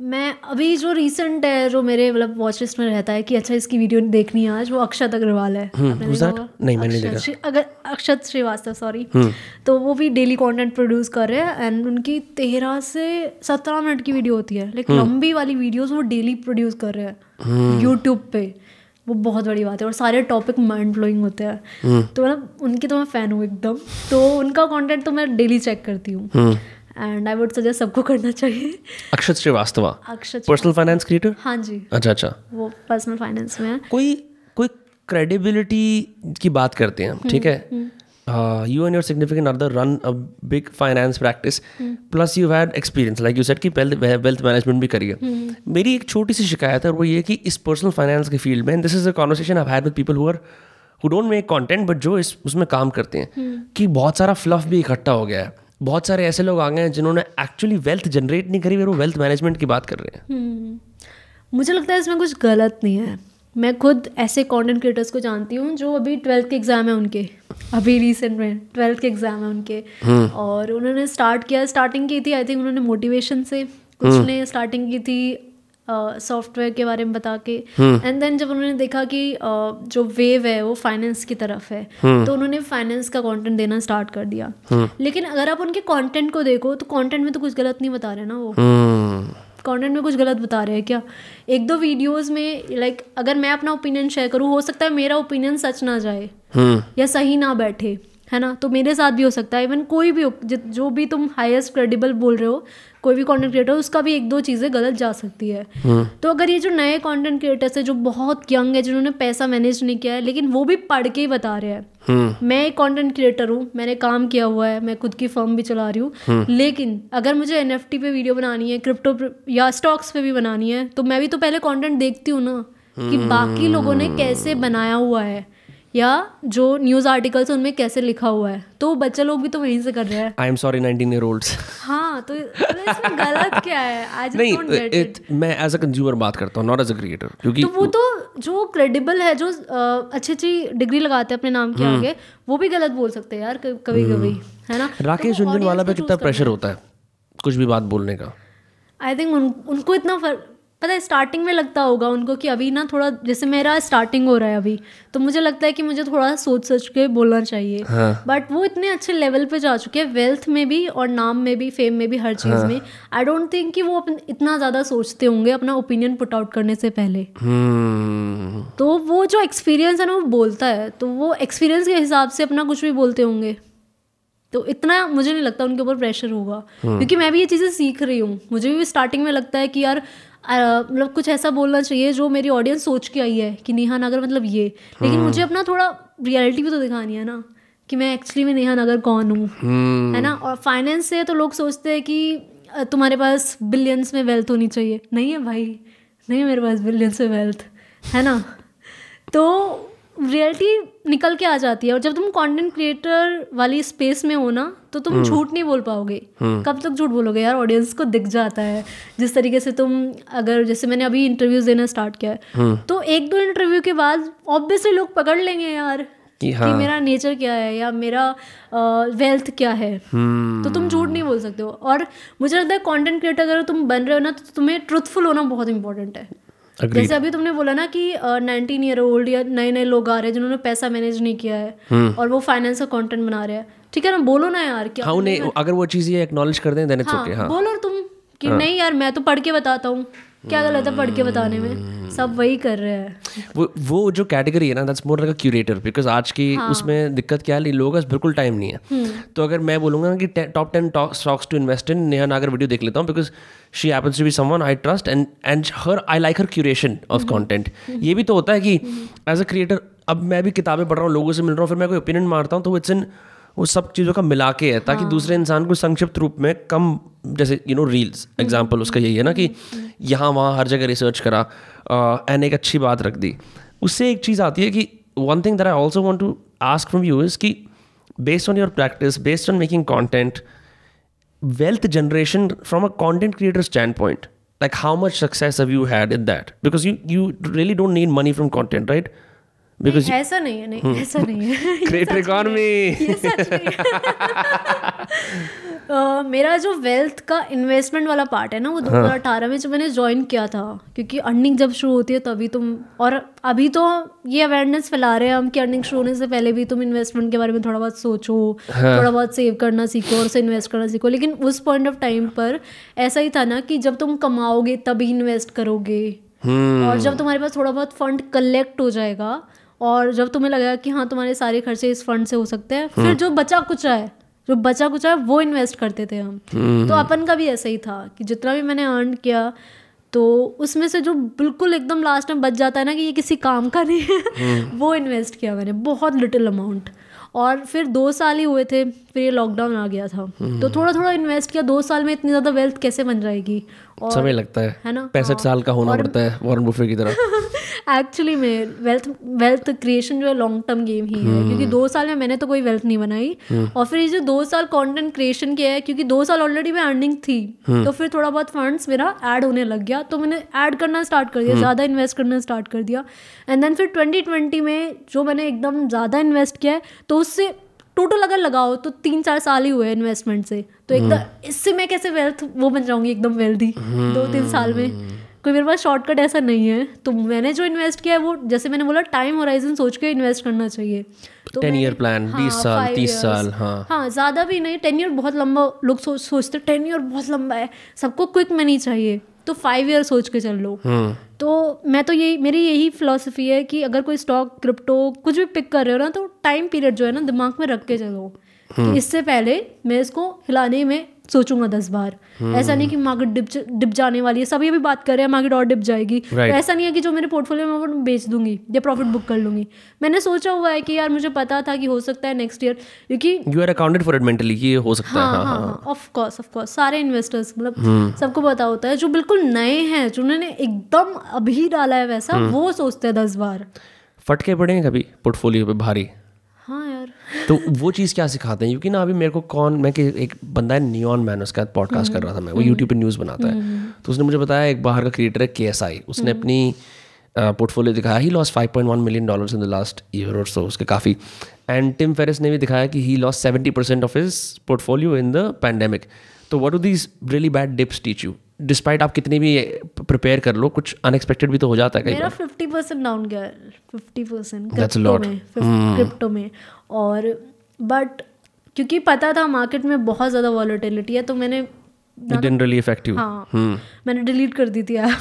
मैं अभी जो रिसेंट है जो मेरे मतलब वॉच लिस्ट में रहता है कि अच्छा इसकी वीडियो देखनी है आज, वो अक्षत अग्रवाल है। आपने देखा होगा? नहीं, मैंने नहीं देखा। अगर अक्षत श्रीवास्तव, सॉरी। तो वो भी डेली कंटेंट प्रोड्यूस कर रहे हैं एंड उनकी 13 से 17 मिनट की वीडियो होती है, लेकिन लंबी वाली वीडियोस वो डेली प्रोड्यूस कर रहे हैं यूट्यूब पे। वो बहुत बड़ी बात है और सारे टॉपिक माइंड ब्लोइंग होते हैं। तो मतलब उनकी तो मैं फ़ैन हूँ एकदम, तो उनका कंटेंट तो मैं डेली चेक करती हूँ एंड आई वुड सजेस्ट सबको करना चाहिए। अक्षत श्रीवास्तव, पर्सनल फाइनेंस क्रिएटर। हाँ जी, अच्छा, वो पर्सनल फाइनेंस में है। कोई क्रेडिबिलिटी की बात करते हैं हम, ठीक है। You and your significant other run a big finance practice, plus you had experience like you said कि वेल्थ मैनेजमेंट भी करी है। मेरी एक छोटी सी शिकायत है और वो ये कि इस पर्सनल फाइनेंस के फील्ड में, this is a conversation I had with people who don't make content but जो उसमें काम करते हैं, कि बहुत सारा फ्लफ भी इकट्ठा हो गया है। बहुत सारे ऐसे लोग आ गए हैं जिन्होंने एक्चुअली वेल्थ जनरेट नहीं करी, वो वेल्थ मैनेजमेंट की बात कर रहे हैं। मुझे लगता है इसमें कुछ गलत नहीं है। मैं खुद ऐसे कंटेंट क्रिएटर्स को जानती हूँ जो अभी 12th के एग्ज़ाम है उनके, अभी रिसेंट में 12th के एग्ज़ाम है उनके, और उन्होंने स्टार्टिंग की थी आई थिंक उन्होंने मोटिवेशन से, कुछ ने स्टार्टिंग की थी सॉफ्टवेयर के बारे में बता के, एंड देन जब उन्होंने देखा कि जो वेव है वो फाइनेंस की तरफ है, तो उन्होंने फाइनेंस का कंटेंट देना स्टार्ट कर दिया। लेकिन अगर आप उनके कंटेंट को देखो तो कंटेंट में तो कुछ गलत नहीं बता रहे ना, वो कंटेंट में कुछ गलत बता रहे हैं क्या? एक दो वीडियोस में लाइक अगर मैं अपना ओपिनियन शेयर करूँ, हो सकता है मेरा ओपिनियन सच ना जाए या सही ना बैठे, है ना, तो मेरे साथ भी हो सकता है। इवन कोई भी जो भी तुम हाईएस्ट क्रेडिबल बोल रहे हो, कोई भी कंटेंट क्रिएटर, उसका भी एक दो चीज़ें गलत जा सकती है। तो अगर ये जो नए कंटेंट क्रिएटर्स है जो बहुत यंग है, जिन्होंने पैसा मैनेज नहीं किया है, लेकिन वो भी पढ़ के ही बता रहे हैं, मैं एक कंटेंट क्रिएटर हूँ, मैंने काम किया हुआ है, मैं खुद की फर्म भी चला रही हूँ, लेकिन अगर मुझे NFT पे वीडियो बनानी है, क्रिप्टो या स्टॉक्स पे भी बनानी है, तो मैं भी तो पहले कंटेंट देखती हूँ ना कि बाकी लोगों ने कैसे बनाया हुआ है, या जो न्यूज़ आर्टिकल्स उनमें कैसे लिखा हुआ है, तो बच्चे लोग भी तो वहीं से कर रहे हैं। I am sorry 19-year-olds। हाँ, तो इसमें गलत क्या है? I just don't get it. मैं एज अ कंज्यूमर बात करता हूँ, नॉट एज अ क्रिएटर, क्योंकि तो वो तो जो क्रेडिबल है, जो अच्छी डिग्री लगाते हैं अपने नाम के आगे, वो भी गलत बोल सकते हैं यार कभी कभी, है ना। राकेश झुनझुनवाला पे कितना प्रेशर होता है कुछ भी बात बोलने का? आई थिंक उनको इतना पता है, स्टार्टिंग में लगता होगा उनको कि अभी ना थोड़ा, जैसे मेरा स्टार्टिंग हो रहा है अभी, तो मुझे लगता है कि मुझे थोड़ा सोच के बोलना चाहिए। बट वो इतने अच्छे लेवल पे जा चुके हैं, वेल्थ में भी और नाम में भी, फेम में भी, हर चीज़ में। आई डोंट थिंक कि वो इतना ज़्यादा सोचते होंगे अपना ओपिनियन पुट आउट करने से पहले। तो वो जो एक्सपीरियंस है ना, वो बोलता है, तो वो एक्सपीरियंस के हिसाब से अपना कुछ भी बोलते होंगे। तो इतना मुझे नहीं लगता उनके ऊपर प्रेशर होगा, क्योंकि मैं भी ये चीज़ें सीख रही हूँ। मुझे भी स्टार्टिंग में लगता है कि यार मतलब कुछ ऐसा बोलना चाहिए जो मेरी ऑडियंस सोच के आई है कि नेहा नागर मतलब ये, लेकिन मुझे अपना थोड़ा रियलिटी भी तो दिखानी है ना, कि मैं एक्चुअली में नेहा नागर कौन हूँ, है ना। और फाइनेंस से तो लोग सोचते हैं कि तुम्हारे पास बिलियंस में वेल्थ होनी चाहिए। नहीं है भाई, नहीं है मेरे पास बिलियंस में वेल्थ, है ना। तो रियलिटी निकल के आ जाती है, और जब तुम कंटेंट क्रिएटर वाली स्पेस में हो ना, तो तुम झूठ नहीं बोल पाओगे। कब तक झूठ बोलोगे यार? ऑडियंस को दिख जाता है जिस तरीके से तुम, अगर जैसे मैंने अभी इंटरव्यूज देना स्टार्ट किया है, तो एक दो इंटरव्यू के बाद ऑब्वियसली लोग पकड़ लेंगे यार कि मेरा नेचर क्या है या मेरा वेल्थ क्या है। तो तुम झूठ नहीं बोल सकते हो। और मुझे लगता है कंटेंट क्रिएटर अगर तुम बन रहे हो ना, तो तुम्हें ट्रुथफुल होना बहुत इंपॉर्टेंट है। जैसे अभी तुमने बोला ना कि 19-year-old या नए नए लोग आ रहे हैं जिन्होंने पैसा मैनेज नहीं किया है और वो फाइनेंस का कंटेंट बना रहे हैं, ठीक है ना, बोलो ना यार। क्या अगर वो चीज़ ये एक्नॉलेज कर दें, देन इट्स ओके। हाँ, बोलो तुम कि नहीं यार, मैं तो पढ़ के बताता हूँ, क्या गलत है पढ़ के बताने में? सब वही कर रहे हैं। वो जो कैटेगरी है ना, that's more like a curator, because आज की उसमें दिक्कत क्या है, लोगों का बिल्कुल टाइम नहीं है। तो अगर मैं बोलूँगा ना कि top 10 stocks to invest in, Neha Nagar video देख लेता हूँ, because she happens to be someone I trust and her I like her curation of content. ये भी तो होता है कि एज अ क्रिएटर, अब मैं भी किताबें पढ़ रहा हूँ, लोगों से मिल रहा हूँ, फिर मैं कोई ओपिनियन मारता हूँ, तो इट्स इन वो सब चीज़ों का मिला के है, ताकि दूसरे इंसान को संक्षिप्त रूप में कम, जैसे रील्स एग्जाम्पल उसका यही है ना कि यहाँ वहाँ हर जगह रिसर्च करा एंड एक अच्छी बात रख दी। उससे एक चीज़ आती है कि one thing that I also want to ask from you is कि based on your practice, based on making content, wealth generation from a content creator standpoint, like how much success have you had in that? Because you really don't need money from content, right? Because ऐसा नहीं है, नहीं ऐसा नहीं है। Creator economy. ये सच नहीं है। मेरा जो वेल्थ का इन्वेस्टमेंट वाला पार्ट है ना, वो 2018 में जब मैंने ज्वाइन किया था, क्योंकि अर्निंग जब शुरू होती है तभी तुम, और अभी तो ये अवेयरनेस फैला रहे हैं हम कि अर्निंग शुरू होने से पहले भी तुम इन्वेस्टमेंट के बारे में थोड़ा बहुत सोचो, थोड़ा बहुत सेव करना सीखो और उसे इन्वेस्ट करना सीखो। लेकिन उस पॉइंट ऑफ टाइम पर ऐसा ही था ना कि जब तुम कमाओगे तभी इन्वेस्ट करोगे, और जब तुम्हारे पास थोड़ा बहुत फंड कलेक्ट हो जाएगा और जब तुम्हें लगेगा कि हाँ तुम्हारे सारे खर्चे इस फंड से हो सकते हैं, फिर जो बचा कुछ है वो इन्वेस्ट करते थे हम। तो अपन का भी ऐसा ही था कि जितना भी मैंने अर्न किया तो उसमें से जो बिल्कुल एकदम लास्ट में बच जाता है ना कि ये किसी काम का नहीं है, वो इन्वेस्ट किया मैंने, बहुत लिटिल अमाउंट। और फिर 2 साल ही हुए थे, फिर ये लॉकडाउन आ गया था, तो थोड़ा थोड़ा इन्वेस्ट किया। 2 साल में इतनी ज़्यादा वेल्थ कैसे बन जाएगी, और समय लगता है ना, 65 साल का होना पड़ता है वॉरेन बफेट की तरह। एक्चुअली में वेल्थ क्रिएशन जो है लॉन्ग टर्म गेम ही है, क्योंकि 2 साल में मैंने तो कोई वेल्थ नहीं बनाई, और फिर ये जो 2 साल कंटेंट क्रिएशन किया है, क्योंकि 2 साल ऑलरेडी में अर्निंग थी, तो फिर थोड़ा बहुत फंड्स मेरा ऐड होने लग गया, तो मैंने ऐड करना स्टार्ट कर दिया, ज़्यादा इन्वेस्ट करना स्टार्ट कर दिया। एंड देन फिर 2020 में जो मैंने एकदम ज़्यादा इन्वेस्ट किया है, तो उससे टोटल अगर लगाओ तो 3-4 साल ही हुए इन्वेस्टमेंट से, तो एकदम इससे मैं कैसे वेल्थ वो बन जाऊंगी एकदम वेल्दी 2-3 साल में। कोई मेरे पास शॉर्टकट ऐसा नहीं है। तो मैंने जो इन्वेस्ट किया है वो, जैसे मैंने बोला, टाइम होराइजन सोच के इन्वेस्ट करना चाहिए। तो 10 ईयर प्लान, 20 साल 30 साल। हाँ, ज़्यादा भी नहीं, 10 ईयर बहुत लंबा, लोग सोचते 10 ईयर बहुत लंबा है, सबको क्विक मनी चाहिए, तो 5 ईयर सोच के चल लो। तो मैं तो मेरी यही फिलॉसफी है कि अगर कोई स्टॉक, क्रिप्टो कुछ भी पिक कर रहे हो ना, तो टाइम पीरियड जो है ना दिमाग में रख के चलो कि इससे पहले मैं इसको हिलाने में सोचूंगा 10 बार। ऐसा नहीं कि मार्केट डिप जाने वाली है, सभी अभी बात कर रहे हैं मार्केट और डिप जाएगी, तो ऐसा नहीं है कि जो मेरे पोर्टफोलियो में वो बेच दूंगी या प्रॉफिट बुक कर लूंगी। मैंने सोचा हुआ है कि यार मुझे पता था कि हो सकता है नेक्स्ट ईयर, क्योंकि you are accounted for it mentally, ये हो सकता है। हाँ, ऑफ कोर्स सारे इन्वेस्टर्स, मतलब सबको पता होता है। जो बिल्कुल नए हैं, जिन्होंने एकदम अभी डाला है वैसा, वो सोचते हैं 10 बार। फटके पड़े हैं कभी पोर्टफोलियो पे भारी? हाँ यार। तो वो चीज़ क्या सिखाते हैं? क्योंकि ना अभी मेरे को एक बंदा है, नियॉन मैन, उसका पॉडकास्ट कर रहा था मैं, वो यूट्यूब पे न्यूज़ बनाता है, तो उसने मुझे बताया, एक बाहर का क्रिएटर है KSI, उसने अपनी पोर्टफोलियो दिखाया, he loss $5.1 million in the last year और सो, उसके काफ़ी। एंड टिम फेरिस ने भी दिखाया कि he loss 70% of his portfolio in the pandemic. तो what do these really bad dips teach you? Despite आप कितनी भी प्रिपेयर कर लो, कुछ अनएक्सपेक्टेड भी तो हो जाता है कई बार। मेरा 50% डाउन गया, 50% क्रिप्टो में। और बट क्योंकि पता था मार्केट में बहुत ज़्यादा वॉलेटिलिटी है, तो मैंने डिडंट रियली अफेक्ट यू। मैंने डिलीट कर दी थी ऐप।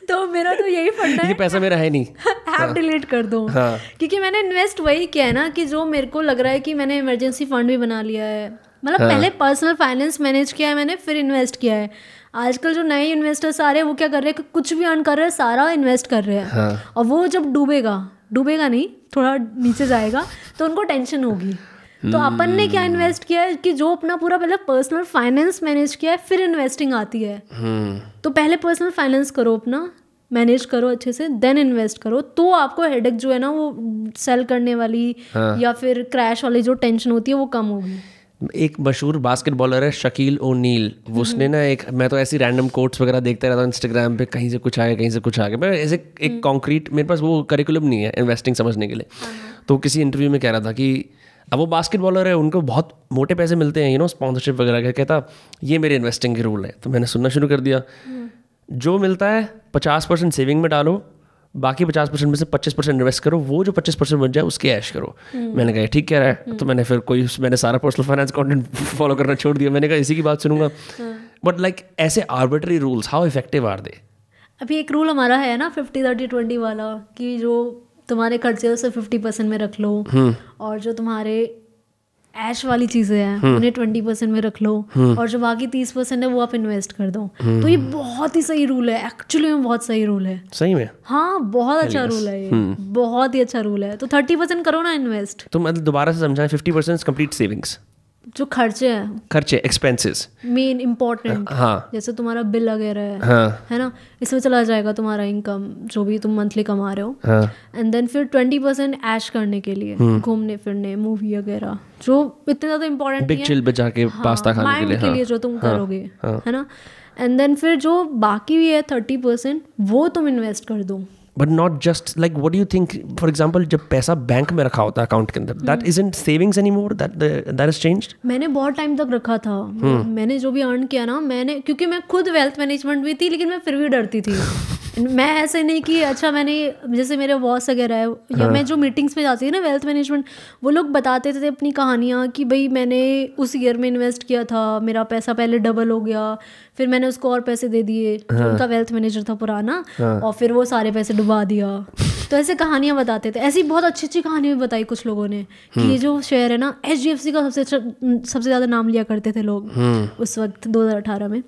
तो मेरा तो यही फंडा है, ये पैसा मेरा है नहीं, ऐप डिलीट कर दो। क्योंकि मैंने इन्वेस्ट वही किया है ना कि जो मेरे को लग रहा है कि मैंने इमरजेंसी फंड भी बना लिया है, मतलब पहले पर्सनल फाइनेंस मैनेज किया है मैंने, फिर इन्वेस्ट किया है। आजकल जो नए इन्वेस्टर्स आ रहे हैं वो क्या कर रहे हैं, कुछ भी अर्न कर रहे हैं सारा इन्वेस्ट कर रहे हैं, और वो जब डूबेगा नहीं, थोड़ा नीचे जाएगा तो उनको टेंशन होगी। तो अपन ने क्या इन्वेस्ट किया है कि जो अपना पूरा पहले पर्सनल फाइनेंस मैनेज किया है, फिर इन्वेस्टिंग आती है। तो पहले पर्सनल फाइनेंस करो, अपना मैनेज करो अच्छे से, देन इन्वेस्ट करो, तो आपको हेडेक जो है ना वो सेल करने वाली या फिर क्रैश वाली जो टेंशन होती है वो कम होगी। एक मशहूर बास्केटबॉलर है शकील ओनील, उसने ना मैं तो ऐसी रैंडम कोट्स वगैरह देखता रहता हूँ इंस्टाग्राम पे, कहीं से कुछ आ गया कहीं से कुछ आ गया। मैं ऐसे एक कॉन्क्रीट, मेरे पास वो करिकुलम नहीं है इन्वेस्टिंग समझने के लिए। तो किसी इंटरव्यू में कह रहा था कि अब वो बास्केटबॉलर है, उनको बहुत मोटे पैसे मिलते हैं, स्पॉन्सरशिप वगैरह का। कहता ये मेरे इन्वेस्टिंग के रूल है। तो मैंने सुनना शुरू कर दिया, जो मिलता है 50% सेविंग में डालो, बाकी 50% में से 25% इन्वेस्ट करो, वो जो 25% बच जाए उसके ऐश करो। मैंने कहा ठीक कह रहा है। तो मैंने सारा पर्सनल फाइनेंस कंटेंट फॉलो करना छोड़ दिया। मैंने कहा इसी की बात सुनूंगा। बट लाइक ऐसे arbitrary rules, how effective are they? अभी एक रूल हमारा है ना 50-30-20 वाला, कि जो तुम्हारे खर्चे उसे 50% में रख लो, और जो तुम्हारे ऐश वाली चीज़ें हैं उन्हें 20% में रख लो, और जो बाकी 30% है वो आप इन्वेस्ट कर दो। तो ये बहुत ही सही रूल है, एक्चुअली में बहुत सही रूल है। सही में? हाँ, बहुत अच्छा रूल है ये, बहुत ही अच्छा रूल है। तो 30% करो ना इन्वेस्ट। तो मतलब दोबारा से समझाएं, 50% कंप्लीट सेविंग्स, जो खर्चे एक्सपेंसेस मेन इम्पोर्टेंट, जैसे तुम्हारा बिल वगैरह है ना, इसमें चला जाएगा तुम्हारा इनकम जो भी तुम मंथली कमा रहे हो। एंड देन फिर 20% ऐश करने के लिए, घूमने फिरने, मूवी वगैरह, जो इतने ज़्यादा इम्पोर्टेंट बिग चिल पे जाके पास्ता खाने के लिए जो तुम करोगे, है ना। एंड देन फिर जो बाकी भी है 30% वो तुम इन्वेस्ट कर दो, but not just like what do you think for example जब पैसा बैंक में रखा होता है अकाउंट के अंदर that isn't savings anymore that has changed. मैंने बहुत टाइम तक रखा था. मैंने जो भी अर्न किया ना, मैंने, क्योंकि मैं खुद वेल्थ मैनेजमेंट भी थी लेकिन मैं फिर भी डरती थी. मैं ऐसे नहीं कि अच्छा मैंने, जैसे मेरे बॉस वगैरह है या मैं जो मीटिंग्स में जाती थी ना वेल्थ मैनेजमेंट, वो लोग बताते थे अपनी कहानियाँ कि भाई मैंने उस ईयर में इन्वेस्ट किया था, मेरा पैसा पहले डबल हो गया, फिर मैंने उसको और पैसे दे दिए, जो उनका वेल्थ मैनेजर था पुराना, और फिर वो सारे पैसे डुबा दिया. तो ऐसे कहानियाँ बताते थे. ऐसी बहुत अच्छी अच्छी कहानियाँ भी बताई कुछ लोगों ने कि ये जो शेयर है ना, HDFC का सबसे ज़्यादा नाम लिया करते थे लोग उस वक्त 2018 में,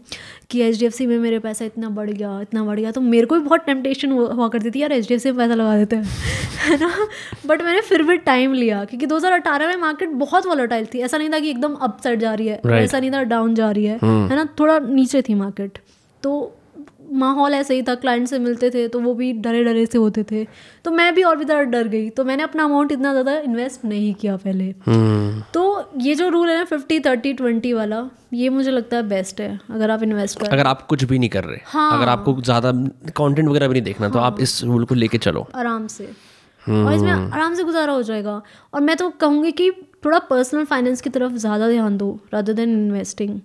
कि HDFC में मेरे पैसा इतना बढ़ गया. तो मेरे को भी बहुत टेम्पटेशन हुआ करती थी यार HDFC में पैसा लगा देते हैं, है ना. बट मैंने फिर भी टाइम लिया क्योंकि 2018 में मार्केट बहुत वॉलेटाइल थी. ऐसा नहीं था कि एकदम अप साइड जा रही है, ऐसा नहीं था डाउन जा रही है ना, थोड़ा नीचे थी मार्केट. तो माहौल ऐसे ही था, क्लाइंट से मिलते थे तो वो भी डरे डरे से होते थे, तो मैं भी और भी ज़्यादा डर गई. तो मैंने अपना अमाउंट इतना ज़्यादा इन्वेस्ट नहीं किया पहले. तो ये जो रूल है ना 50-30-20 वाला, ये मुझे लगता है बेस्ट है अगर आप इन्वेस्ट करें. अगर आप कुछ भी नहीं कर रहे, अगर आपको ज़्यादा कंटेंट वगैरह भी नहीं देखना, तो आप इस रूल को लेके चलो आराम से, और इसमें आराम से गुजारा हो जाएगा. और मैं तो कहूँगी कि थोड़ा पर्सनल फाइनेंस की तरफ ज़्यादा ध्यान दो रादर देन इन्वेस्टिंग,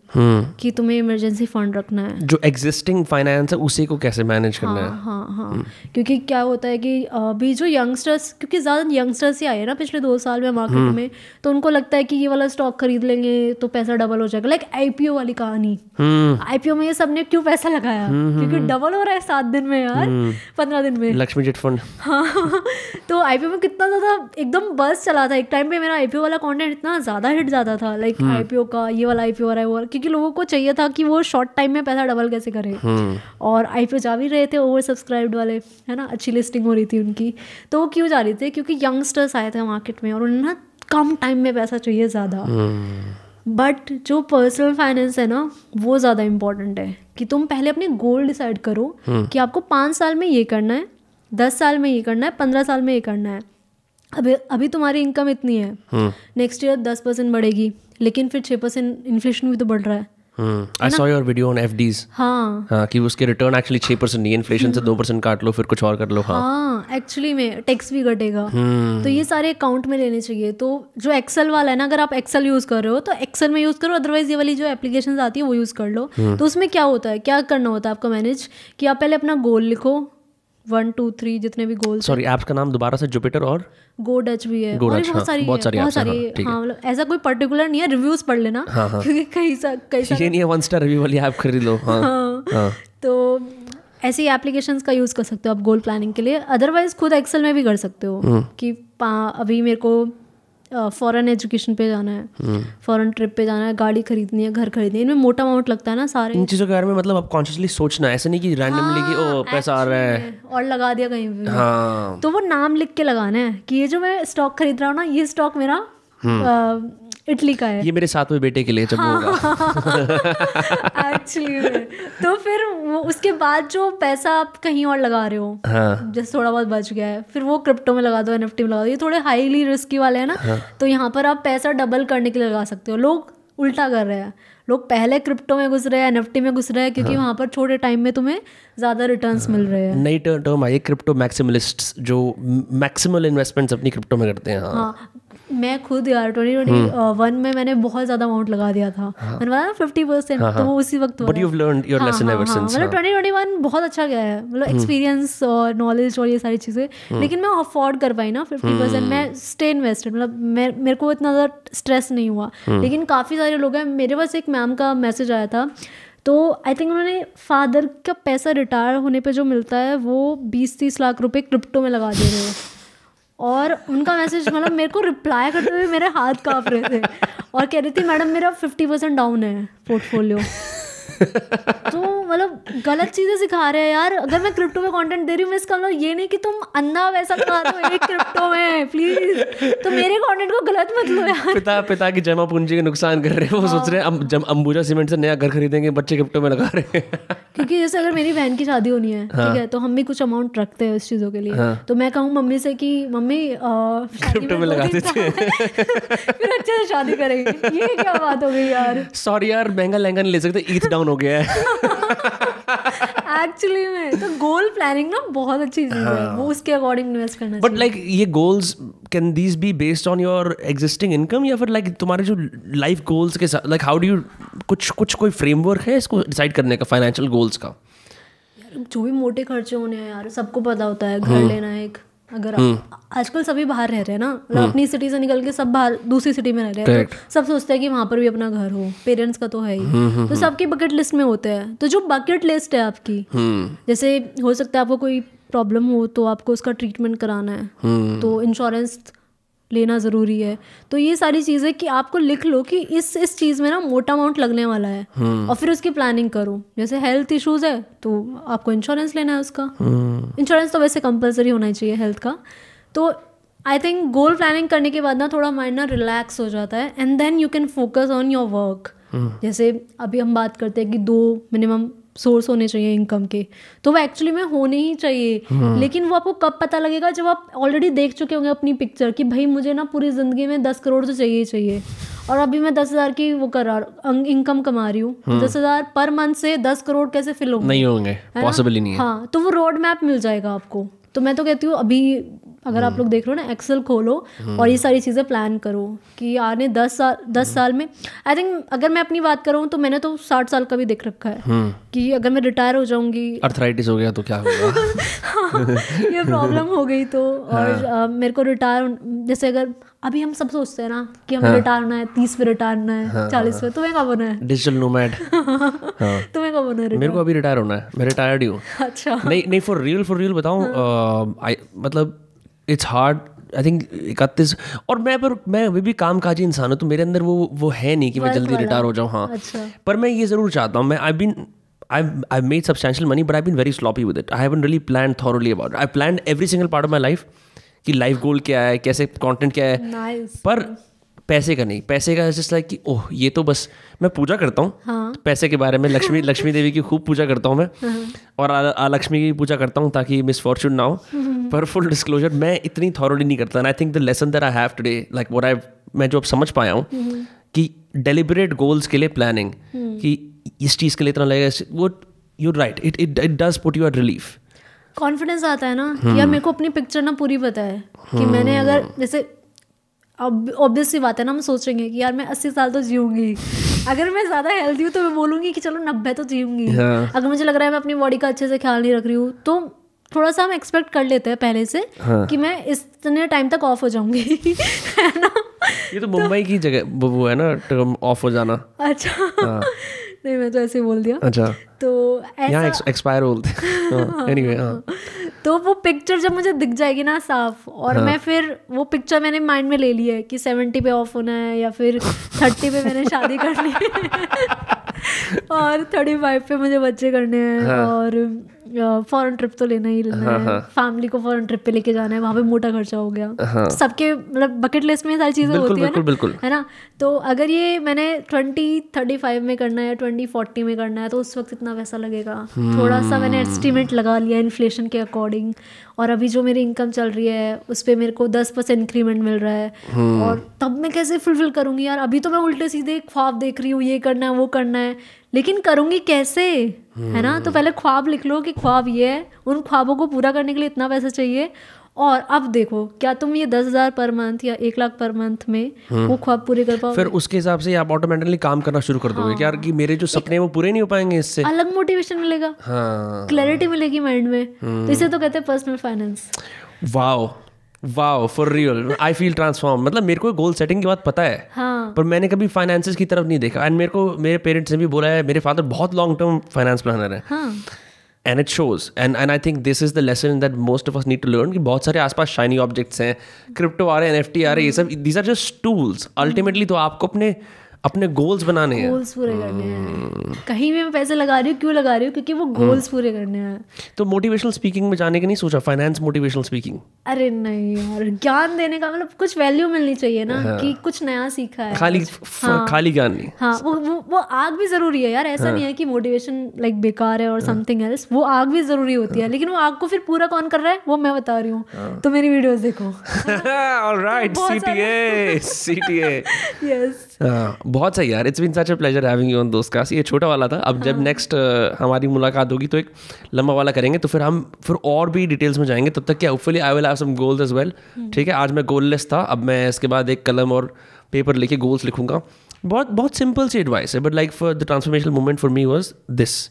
कि तुम्हें इमरजेंसी फंड रखना है. जो एग्जिस्टिंग फाइनेंस है उसी को कैसे मैनेज करना है. हाँ. क्योंकि क्या होता है कि अभी जो यंगस्टर्स, क्योंकि ज़्यादा यंगस्टर्स ही आए ना पिछले 2 साल में मार्केट में, तो उनको लगता है कि ये वाला स्टॉक खरीद लेंगे तो पैसा डबल हो जाएगा. लाइक IPO वाली कहानी. IPO में ये सबने क्यों पैसा लगाया, क्योंकि डबल हो रहा है 7 दिन में यार, 15 दिन में. Lakshmi chit fund. हाँ. तो IPO में कितना ज़्यादा एकदम बस चला था. एक टाइम पे मेरा IPO वाला कंटेंट इतना ज़्यादा हिट जाता था, लाइक IPO का, ये वाला IPO हो रहा है वो, क्योंकि लोगों को चाहिए था कि वो शॉर्ट टाइम में पैसा डबल कैसे करें. और IPO जा भी रहे थे ओवर सब्सक्राइब्ड वाले, है ना, अच्छी लिस्टिंग हो रही थी उनकी. तो वो क्यों जा रही थी, क्योंकि यंगस्टर्स आए थे मार्केट में और उन्हें ना कम टाइम में पैसा चाहिए ज़्यादा. बट जो पर्सनल फाइनेंस है ना, वो ज़्यादा इंपॉर्टेंट है कि तुम पहले अपने गोल डिसाइड करो कि आपको 5 साल में ये करना है, 10 साल में ये करना है, 15 साल में ये करना है. अभी तुम्हारी इनकम इतनी है, नेक्स्ट ईयर 10% बढ़ेगी, लेकिन फिर 6% इन्फ्लेशन भी तो बढ़ रहा है. I saw your video on FDs. हाँ कि उसके रिटर्न एक्चुअली 6% नहीं, इन्फ्लेशन से 2% काट लो, फिर कुछ और कर लो. हाँ एक्चुअली में टैक्स भी घटेगा. तो ये सारे अकाउंट में लेने चाहिए. तो जो एक्सेल वाला है ना, अगर आप एक्सेल यूज़ कर रहे हो तो एक्सेल में यूज़ करो, अदरवाइज ये वाली जो एप्लीकेशन आती है वो यूज़ कर लो. तो उसमें क्या होता है, क्या करना होता है आपको मैनेज, कि आप पहले अपना गोल लिखो, 1 2 3 जितने भी गोल्स. सॉरी, ऐप्स का नाम दोबारा से जुपिटर और GoDutch भी है, और बहुत सारी हाँ, मतलब ऐसा कोई पर्टिकुलर नहीं है. रिव्यूज पढ़ लेना, क्योंकि कई ये नहीं है 1 स्टार रिव्यू वाली ऐप खरीद लो. हाँ. तो ऐसी एप्लीकेशंस का यूज़ कर सकते हो आप गोल प्लानिंग के लिए. अदरवाइज खुद एक्सेल में भी कर सकते हो कि अभी मेरे को फॉरेन एजुकेशन पे जाना है, फॉरेन ट्रिप पे जाना है, गाड़ी खरीदनी है, घर खरीदनी है, इनमें मोटा अमाउंट लगता है ना सारे. इन चीज़ों के बारे में मतलब आप कॉन्शियसली सोचना, ऐसा नहीं कि रैंडमली कि ओ पैसा आ रहा है और लगा दिया कहीं भी. हाँ. तो वो नाम लिख के लगाना है कि ये जो मैं स्टॉक खरीद रहा हूँ ना, ये स्टॉक मेरा इटली का है, ये मेरे 7वें बेटे के लिए जब होगा. एक्चुअली तो फिर उसके बाद जो पैसा आप कहीं और लगा रहे हो, जैसे थोड़ा बहुत बच गया है, फिर वो क्रिप्टो में लगा दो, NFT में लगा दो. ये थोड़े हाईली रिस्की वाले हैं ना, तो यहाँ पर आप पैसा डबल करने के लिए लगा सकते हो. लोग उल्टा कर रहे हैं, लोग पहले क्रिप्टो में घुस रहे हैं, NFT में घुस रहे हैं, क्योंकि वहाँ पर छोटे टाइम में तुम्हें ज़्यादा रिटर्न्स मिल रहे हैं. नई टर्म आई, क्रिप्टो मैक्सिमलिस्ट्स, जो मैक्सिमल इन्वेस्टमेंट्स अपनी क्रिप्टो में करते हैं. हाँ मैं खुद यार 2021 में मैंने बहुत ज़्यादा अमाउंट लगा दिया था. मैंने बताया 50%, तो वो उसी वक्त but you've learned your lesson ever since. मतलब 2021 बहुत अच्छा गया है, मतलब एक्सपीरियंस और नॉलेज और ये सारी चीज़ें. लेकिन मैं अफोर्ड कर पाई ना 50%, मैं स्टे इन्वेस्टेड, मतलब मेरे को इतना ज़्यादा स्ट्रेस नहीं हुआ. लेकिन काफ़ी सारे लोग हैं, मेरे पास एक मैम का मैसेज आया था, तो आई थिंक उन्होंने फादर का पैसा रिटायर होने पे जो मिलता है वो 20-30 लाख रुपए क्रिप्टो में लगा दे रहे हो. और उनका मैसेज, मतलब मेरे को रिप्लाई करते हुए मेरे हाथ काँप रहे थे, और कह रही थी मैडम मेरा 50% डाउन है पोर्टफोलियो. तो मतलब गलत चीज़ें सिखा रहे हैं यार. अगर मैं क्रिप्टो में कंटेंट दे रही हूँ, मैं इसका मतलब ये नहीं कि तुम अंधा वैसा लगा दो एक क्रिप्टो में, प्लीज. तो मेरे कंटेंट को गलत मत लो यार. पिता की जमा पूंजी के नुकसान कर रहे हैं. वो सोच रहे हैं जब अंबुजा सीमेंट से नया घर खरीदेंगे, बच्चे क्रिप्टो में लगा रहे हैं. क्योंकि जैसे अगर मेरी बहन की शादी होनी है, ठीक है, तो हम भी कुछ अमाउंट रखते हैं इस चीज़ों के लिए. तो मैं कहूँ मम्मी से कि मम्मी क्रिप्टो में लगा देते हैं, फिर अच्छे से शादी करेंगे. ये क्या बात हो गई यार. सॉरी यार, महंगा लहंगा नहीं ले सकते, ईथ डाउन हो गया है. एक्चुअली में तो गोल प्लानिंग ना बहुत अच्छी चीज है, वो उसके अकॉर्डिंग इन्वेस्ट करना बट लाइक ये goals can these be based on your existing income, या फिर लाइक तुम्हारे जो लाइफ गोल्स के साथ, लाइक हाउ डू यू, कुछ कोई फ्रेमवर्क है इसको डिसाइड करने का फाइनेंशियल गोल्स का? यार जो भी मोटे खर्चे होने हैं यार, सबको पता होता है, घर लेना है एक, अगर आजकल सभी बाहर रह रहे हैं ना, मतलब अपनी सिटी से निकल के सब बाहर दूसरी सिटी में रह रहे हैं, तो सब सोचते हैं कि वहाँ पर भी अपना घर हो, पेरेंट्स का तो है ही, तो सबकी बकेट लिस्ट में होते हैं। तो जो बकेट लिस्ट है आपकी, जैसे हो सकता है आपको कोई प्रॉब्लम हो तो आपको उसका ट्रीटमेंट कराना है, तो इंश्योरेंस लेना ज़रूरी है। तो ये सारी चीज़ें कि आपको लिख लो कि इस चीज़ में ना मोटा अमाउंट लगने वाला है, और फिर उसकी प्लानिंग करो। जैसे हेल्थ इश्यूज है तो आपको इंश्योरेंस लेना है उसका, इंश्योरेंस तो वैसे कंपलसरी होना चाहिए हेल्थ का। तो आई थिंक गोल प्लानिंग करने के बाद ना थोड़ा माइंड ना रिलैक्स हो जाता है, and then you can focus on your work. जैसे अभी हम बात करते हैं कि 2 मिनिमम सोर्स होने चाहिए इनकम के, तो वो एक्चुअली में होने ही चाहिए, लेकिन वो आपको कब पता लगेगा, जब आप ऑलरेडी देख चुके होंगे अपनी पिक्चर कि भाई मुझे ना पूरी ज़िंदगी में 10 करोड़ तो चाहिए ही चाहिए, और अभी मैं 10,000 की वो कर रहा इनकम कमा रही हूँ, 10,000 पर मंथ से 10 करोड़ कैसे फिल होंगे? नहीं होंगे, पॉसिबल ही नहीं है। हाँ, तो वो रोड मैप मिल जाएगा आपको। तो मैं तो कहती हूँ अभी अगर आप लोग देख रहे हो ना, एक्सेल खोलो और ये सारी चीज़ें प्लान करो कि आने 10 साल में, आई थिंक अगर मैं अपनी बात करूँ तो मैंने तो 60 साल का भी देख रखा है कि अगर मैं रिटायर हो जाऊंगी, अर्थराइटिस हो गया तो क्या होगा, ये प्रॉब्लम हो गई तो, और मेरे को रिटायर, जैसे अगर अभी हम सब सोचते हैं ना कि हमें रिटायर होना है, 30 पे रिटायर होना है, 40 पे, तुम्हें कब होना है? Digital nomad. तुम्हें कब होना है? मेरे को अभी रिटायर होना है, मैं रिटायर्ड ही हूँ। अच्छा। नहीं फॉर रियल बताऊँ, मतलब इट्स हार्ड, आई थिंक 31, और मैं अभी भी काम काजी इंसान हूँ, तो मेरे अंदर वो है नहीं कि मैं जल्दी रिटायर हो जाऊँ। हाँ, पर मैं ये ज़रूर चाहता हूँ, मैं I've made substantial money, but I've been very sloppy with it. I haven't really planned thoroughly about it. I've planned every single part of my life कि लाइफ गोल क्या है, कैसे कंटेंट क्या है, पर पैसे का नहीं। पैसे का जस्ट लाइक कि ओह ये तो बस मैं पूजा करता हूँ, हाँ। पैसे के बारे में लक्ष्मी देवी की खूब पूजा करता हूँ मैं, और लक्ष्मी की पूजा करता हूँ ताकि मिस फॉर्चून ना हो। पर फुल डिस्क्लोजर मैं इतनी थॉरोली नहीं करता, and I think the lesson that I have today, like मैं जो अब समझ पाया हूँ कि डेलिबरेट गोल्स के लिए प्लानिंग, कि इस चीज़ के लिए इतना लगेगा, वो you right, it does put you at relief. Confidence आता है ना कि यार मेरे को अपनी पिक्चर ना पूरी पता है कि मैंने, अगर जैसे अब ऑब्वियस सी बात है ना, हम सोच रहे हैं कि यार मैं 80 साल तो जीऊंगी, अगर मैं ज़्यादा हेल्दी हूँ तो मैं बोलूँगी कि चलो 90 तो जीऊंगी। अगर मुझे लग रहा है मैं अपनी बॉडी का अच्छे से ख्याल नहीं रख रही हूँ, तो थोड़ा सा हम एक्सपेक्ट कर लेते हैं पहले से कि मैं इतने टाइम तक ऑफ हो जाऊंगी, है ना? ये तो मुंबई की जगह वो है ना, टर्म ऑफ हो जाना। अच्छा, नहीं मैं तो ऐसे ही बोल दिया। अच्छा, तो यहाँ एक्सपायर बोलते हैं। एनीवे, तो वो पिक्चर जब मुझे दिख जाएगी ना साफ, और मैं फिर वो पिक्चर मैंने माइंड में ले ली है कि 70 पे ऑफ होना है, या फिर 30 पे मैंने शादी करनी है और 35 पे मुझे बच्चे करने हैं, और फॉरेन ट्रिप तो लेना ही लेना है, फैमिली को फॉरेन ट्रिप पे लेके जाना है, वहाँ पे मोटा खर्चा हो गया। तो सबके मतलब बकेट लिस्ट में सारी चीज़ें होती है ना, है ना? तो अगर ये मैंने 2035 में करना है, 2040 में करना है, तो उस वक्त इतना पैसा लगेगा। थोड़ा सा मैंने एस्टिमेट लगा लिया इन्फ्लेशन के अकॉर्डिंग, और अभी जो मेरी इनकम चल रही है उस पर मेरे को 10% इंक्रीमेंट मिल रहा है, और तब मैं कैसे फुलफिल करूँगी यार? अभी तो मैं उल्टे सीधे ख्वाब देख रही हूँ, ये करना है वो करना है, लेकिन करूँगी कैसे, है ना? तो पहले ख्वाब लिख लो कि ख्वाब ये है, उन ख्वाबों को पूरा करने के लिए इतना पैसा चाहिए, और अब देखो क्या तुम ये 10,000 पर मंथ या 1 लाख पर मंथ में वो ख्वाब पूरे कर पाओगे? फिर उसके हिसाब से आप ऑटोमेटिकली काम करना शुरू कर दोगे, यार कि मेरे जो सपने वो पूरे नहीं हो पाएंगे, इससे अलग मोटिवेशन मिलेगा, क्लैरिटी मिलेगी माइंड में। तो इसे तो कहते हैं personal finance. Wow, for real I feel transform. मतलब मेरे को गोल सेटिंग की बात पता है, हाँ। पर मैंने कभी फाइनेंसेस की तरफ नहीं देखा, एंड मेरे पेरेंट्स ने भी बोला है, मेरे फादर बहुत लॉन्ग टर्म फाइनेंस प्लानर है, हाँ। And it shows, and I think this is the lesson that most of us need to learn, कि बहुत सारे आसपास शाइनी ऑब्जेक्ट्स हैं, क्रिप्टो आ रहे हैं, NFT आ रहे हैं, ये सब, these are just tools। Ultimately तो आपको अपने गोल्स बनाने हैं, गोल्स पूरे करने हैं। कहीं भी मैं पैसे लगा रही हूँ, क्यों लगा रही हूँ? क्योंकि वो गोल्स पूरे करने हैं। तो मोटिवेशनल स्पीकिंग में जाने का नहीं सोचा? Finance motivational speaking? अरे नहीं यार, ज्ञान देने का मतलब कुछ वैल्यू मिलनी चाहिए ना, कि कुछ नया सीखा है, खाली ज्ञान नहीं। हाँ, वो आग भी जरूरी है यार, ऐसा नहीं है कि मोटिवेशन लाइक बेकार है और समथिंग एल्स, वो आग भी जरूरी होती है, लेकिन वो आग को फिर पूरा कौन कर रहा है वो मैं बता रही हूँ, तो मेरी वीडियोस देखो। Alright, CTA। यस, बहुत सही यार, it's been such a pleasure having you on Dostcast. ये छोटा वाला था, अब जब नेक्स्ट हमारी मुलाकात होगी तो एक लंबा वाला करेंगे, तो फिर हम फिर और भी डिटेल्स में जाएंगे। तब तक क्या, hopefully I will have some goals as well. ठीक है, आज मैं गोललेस था, अब मैं इसके बाद एक कलम और पेपर लेके गोल्स लिखूंगा। बहुत बहुत सिंपल सी एडवाइस है, but like for the transformational moment for me was this,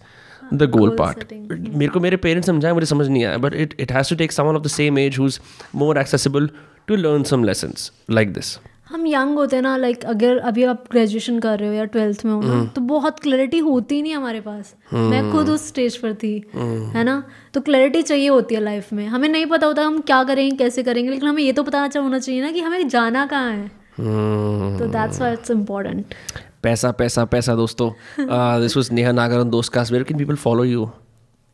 the goal part. मेरे को मेरे पेरेंट्स समझाए, मुझे समझ नहीं आया, but it has to take someone of the same age who is more accessible to learn some lessons like this. हम young होते हैं ना, लाइक अगर अभी आप ग्रेजुएशन कर रहे हो या 12th में हो ना, तो बहुत क्लैरिटी होती नहीं हमारे पास। मैं खुद उस स्टेज पर थी, है ना, तो क्लैरिटी चाहिए होती है लाइफ में। हमें नहीं पता होता हम क्या करेंगे, कैसे करेंगे, लेकिन हमें ये तो पता होना चाहिए ना कि हमें जाना कहाँ है। तो दैट्स व्हाई इट्स इम्पोर्टेंट। पैसा पैसा पैसा दोस्तों। This was Neha Nagar on Dostcast. Where can people follow you?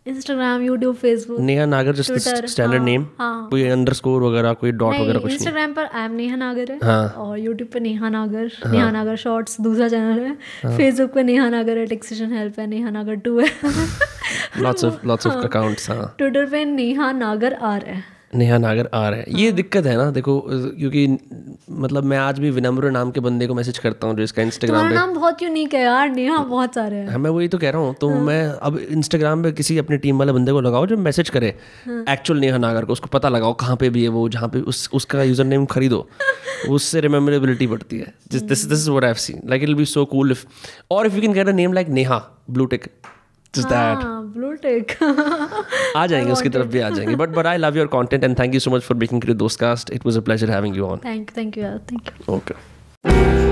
Instagram, YouTube, Facebook. Neha Nagar just standard name, कोई अंडरस्कोर वगैरह, कोई डॉट वगैरह कुछ नहीं? इंस्टाग्राम पर आई एम नेहा नागर है, हाँ। और यूट्यूब पे नेहा नागर, नेहा नागर शॉर्ट्स दूसरा चैनल है, फेसबुक पे नेहा नागर है, टेक्सेशन हेल्प है, नेहा नागर 2 है। Lots of accounts. हाँ, ट्विटर पे नेहा नागर आर है। नेहा नागर आ रहा है। ये दिक्कत है ना, देखो, क्योंकि मतलब मैं आज भी विनम्र नाम के बंदे को मैसेज करता हूँ जो इसका इंस्टाग्राम पे। नाम बहुत यूनिक है यार, नेहा बहुत सारे हैं। हाँ, मैं वही तो कह रहा हूँ। तो मैं अब इंस्टाग्राम पे किसी अपनी टीम वाले बंदे को लगाओ जो मैसेज करे एक्चुअल नेहा नागर को, उसको पता लगाओ कहाँ पे भी है वो, जहाँ पे उसका यूजर नेम खरीदो, उससे रिमेम्बरेबिलिटी बढ़ती है। This is what I have seen, like it will be so cool if, और if you can get a name like Neha blue tick, just that. Blue tick. आ जाएंगे, उसकी तरफ भी आ जाएंगे. But I love your content and thank you so much for making it a Dostcast. It was a pleasure having you on. Thank you. Okay.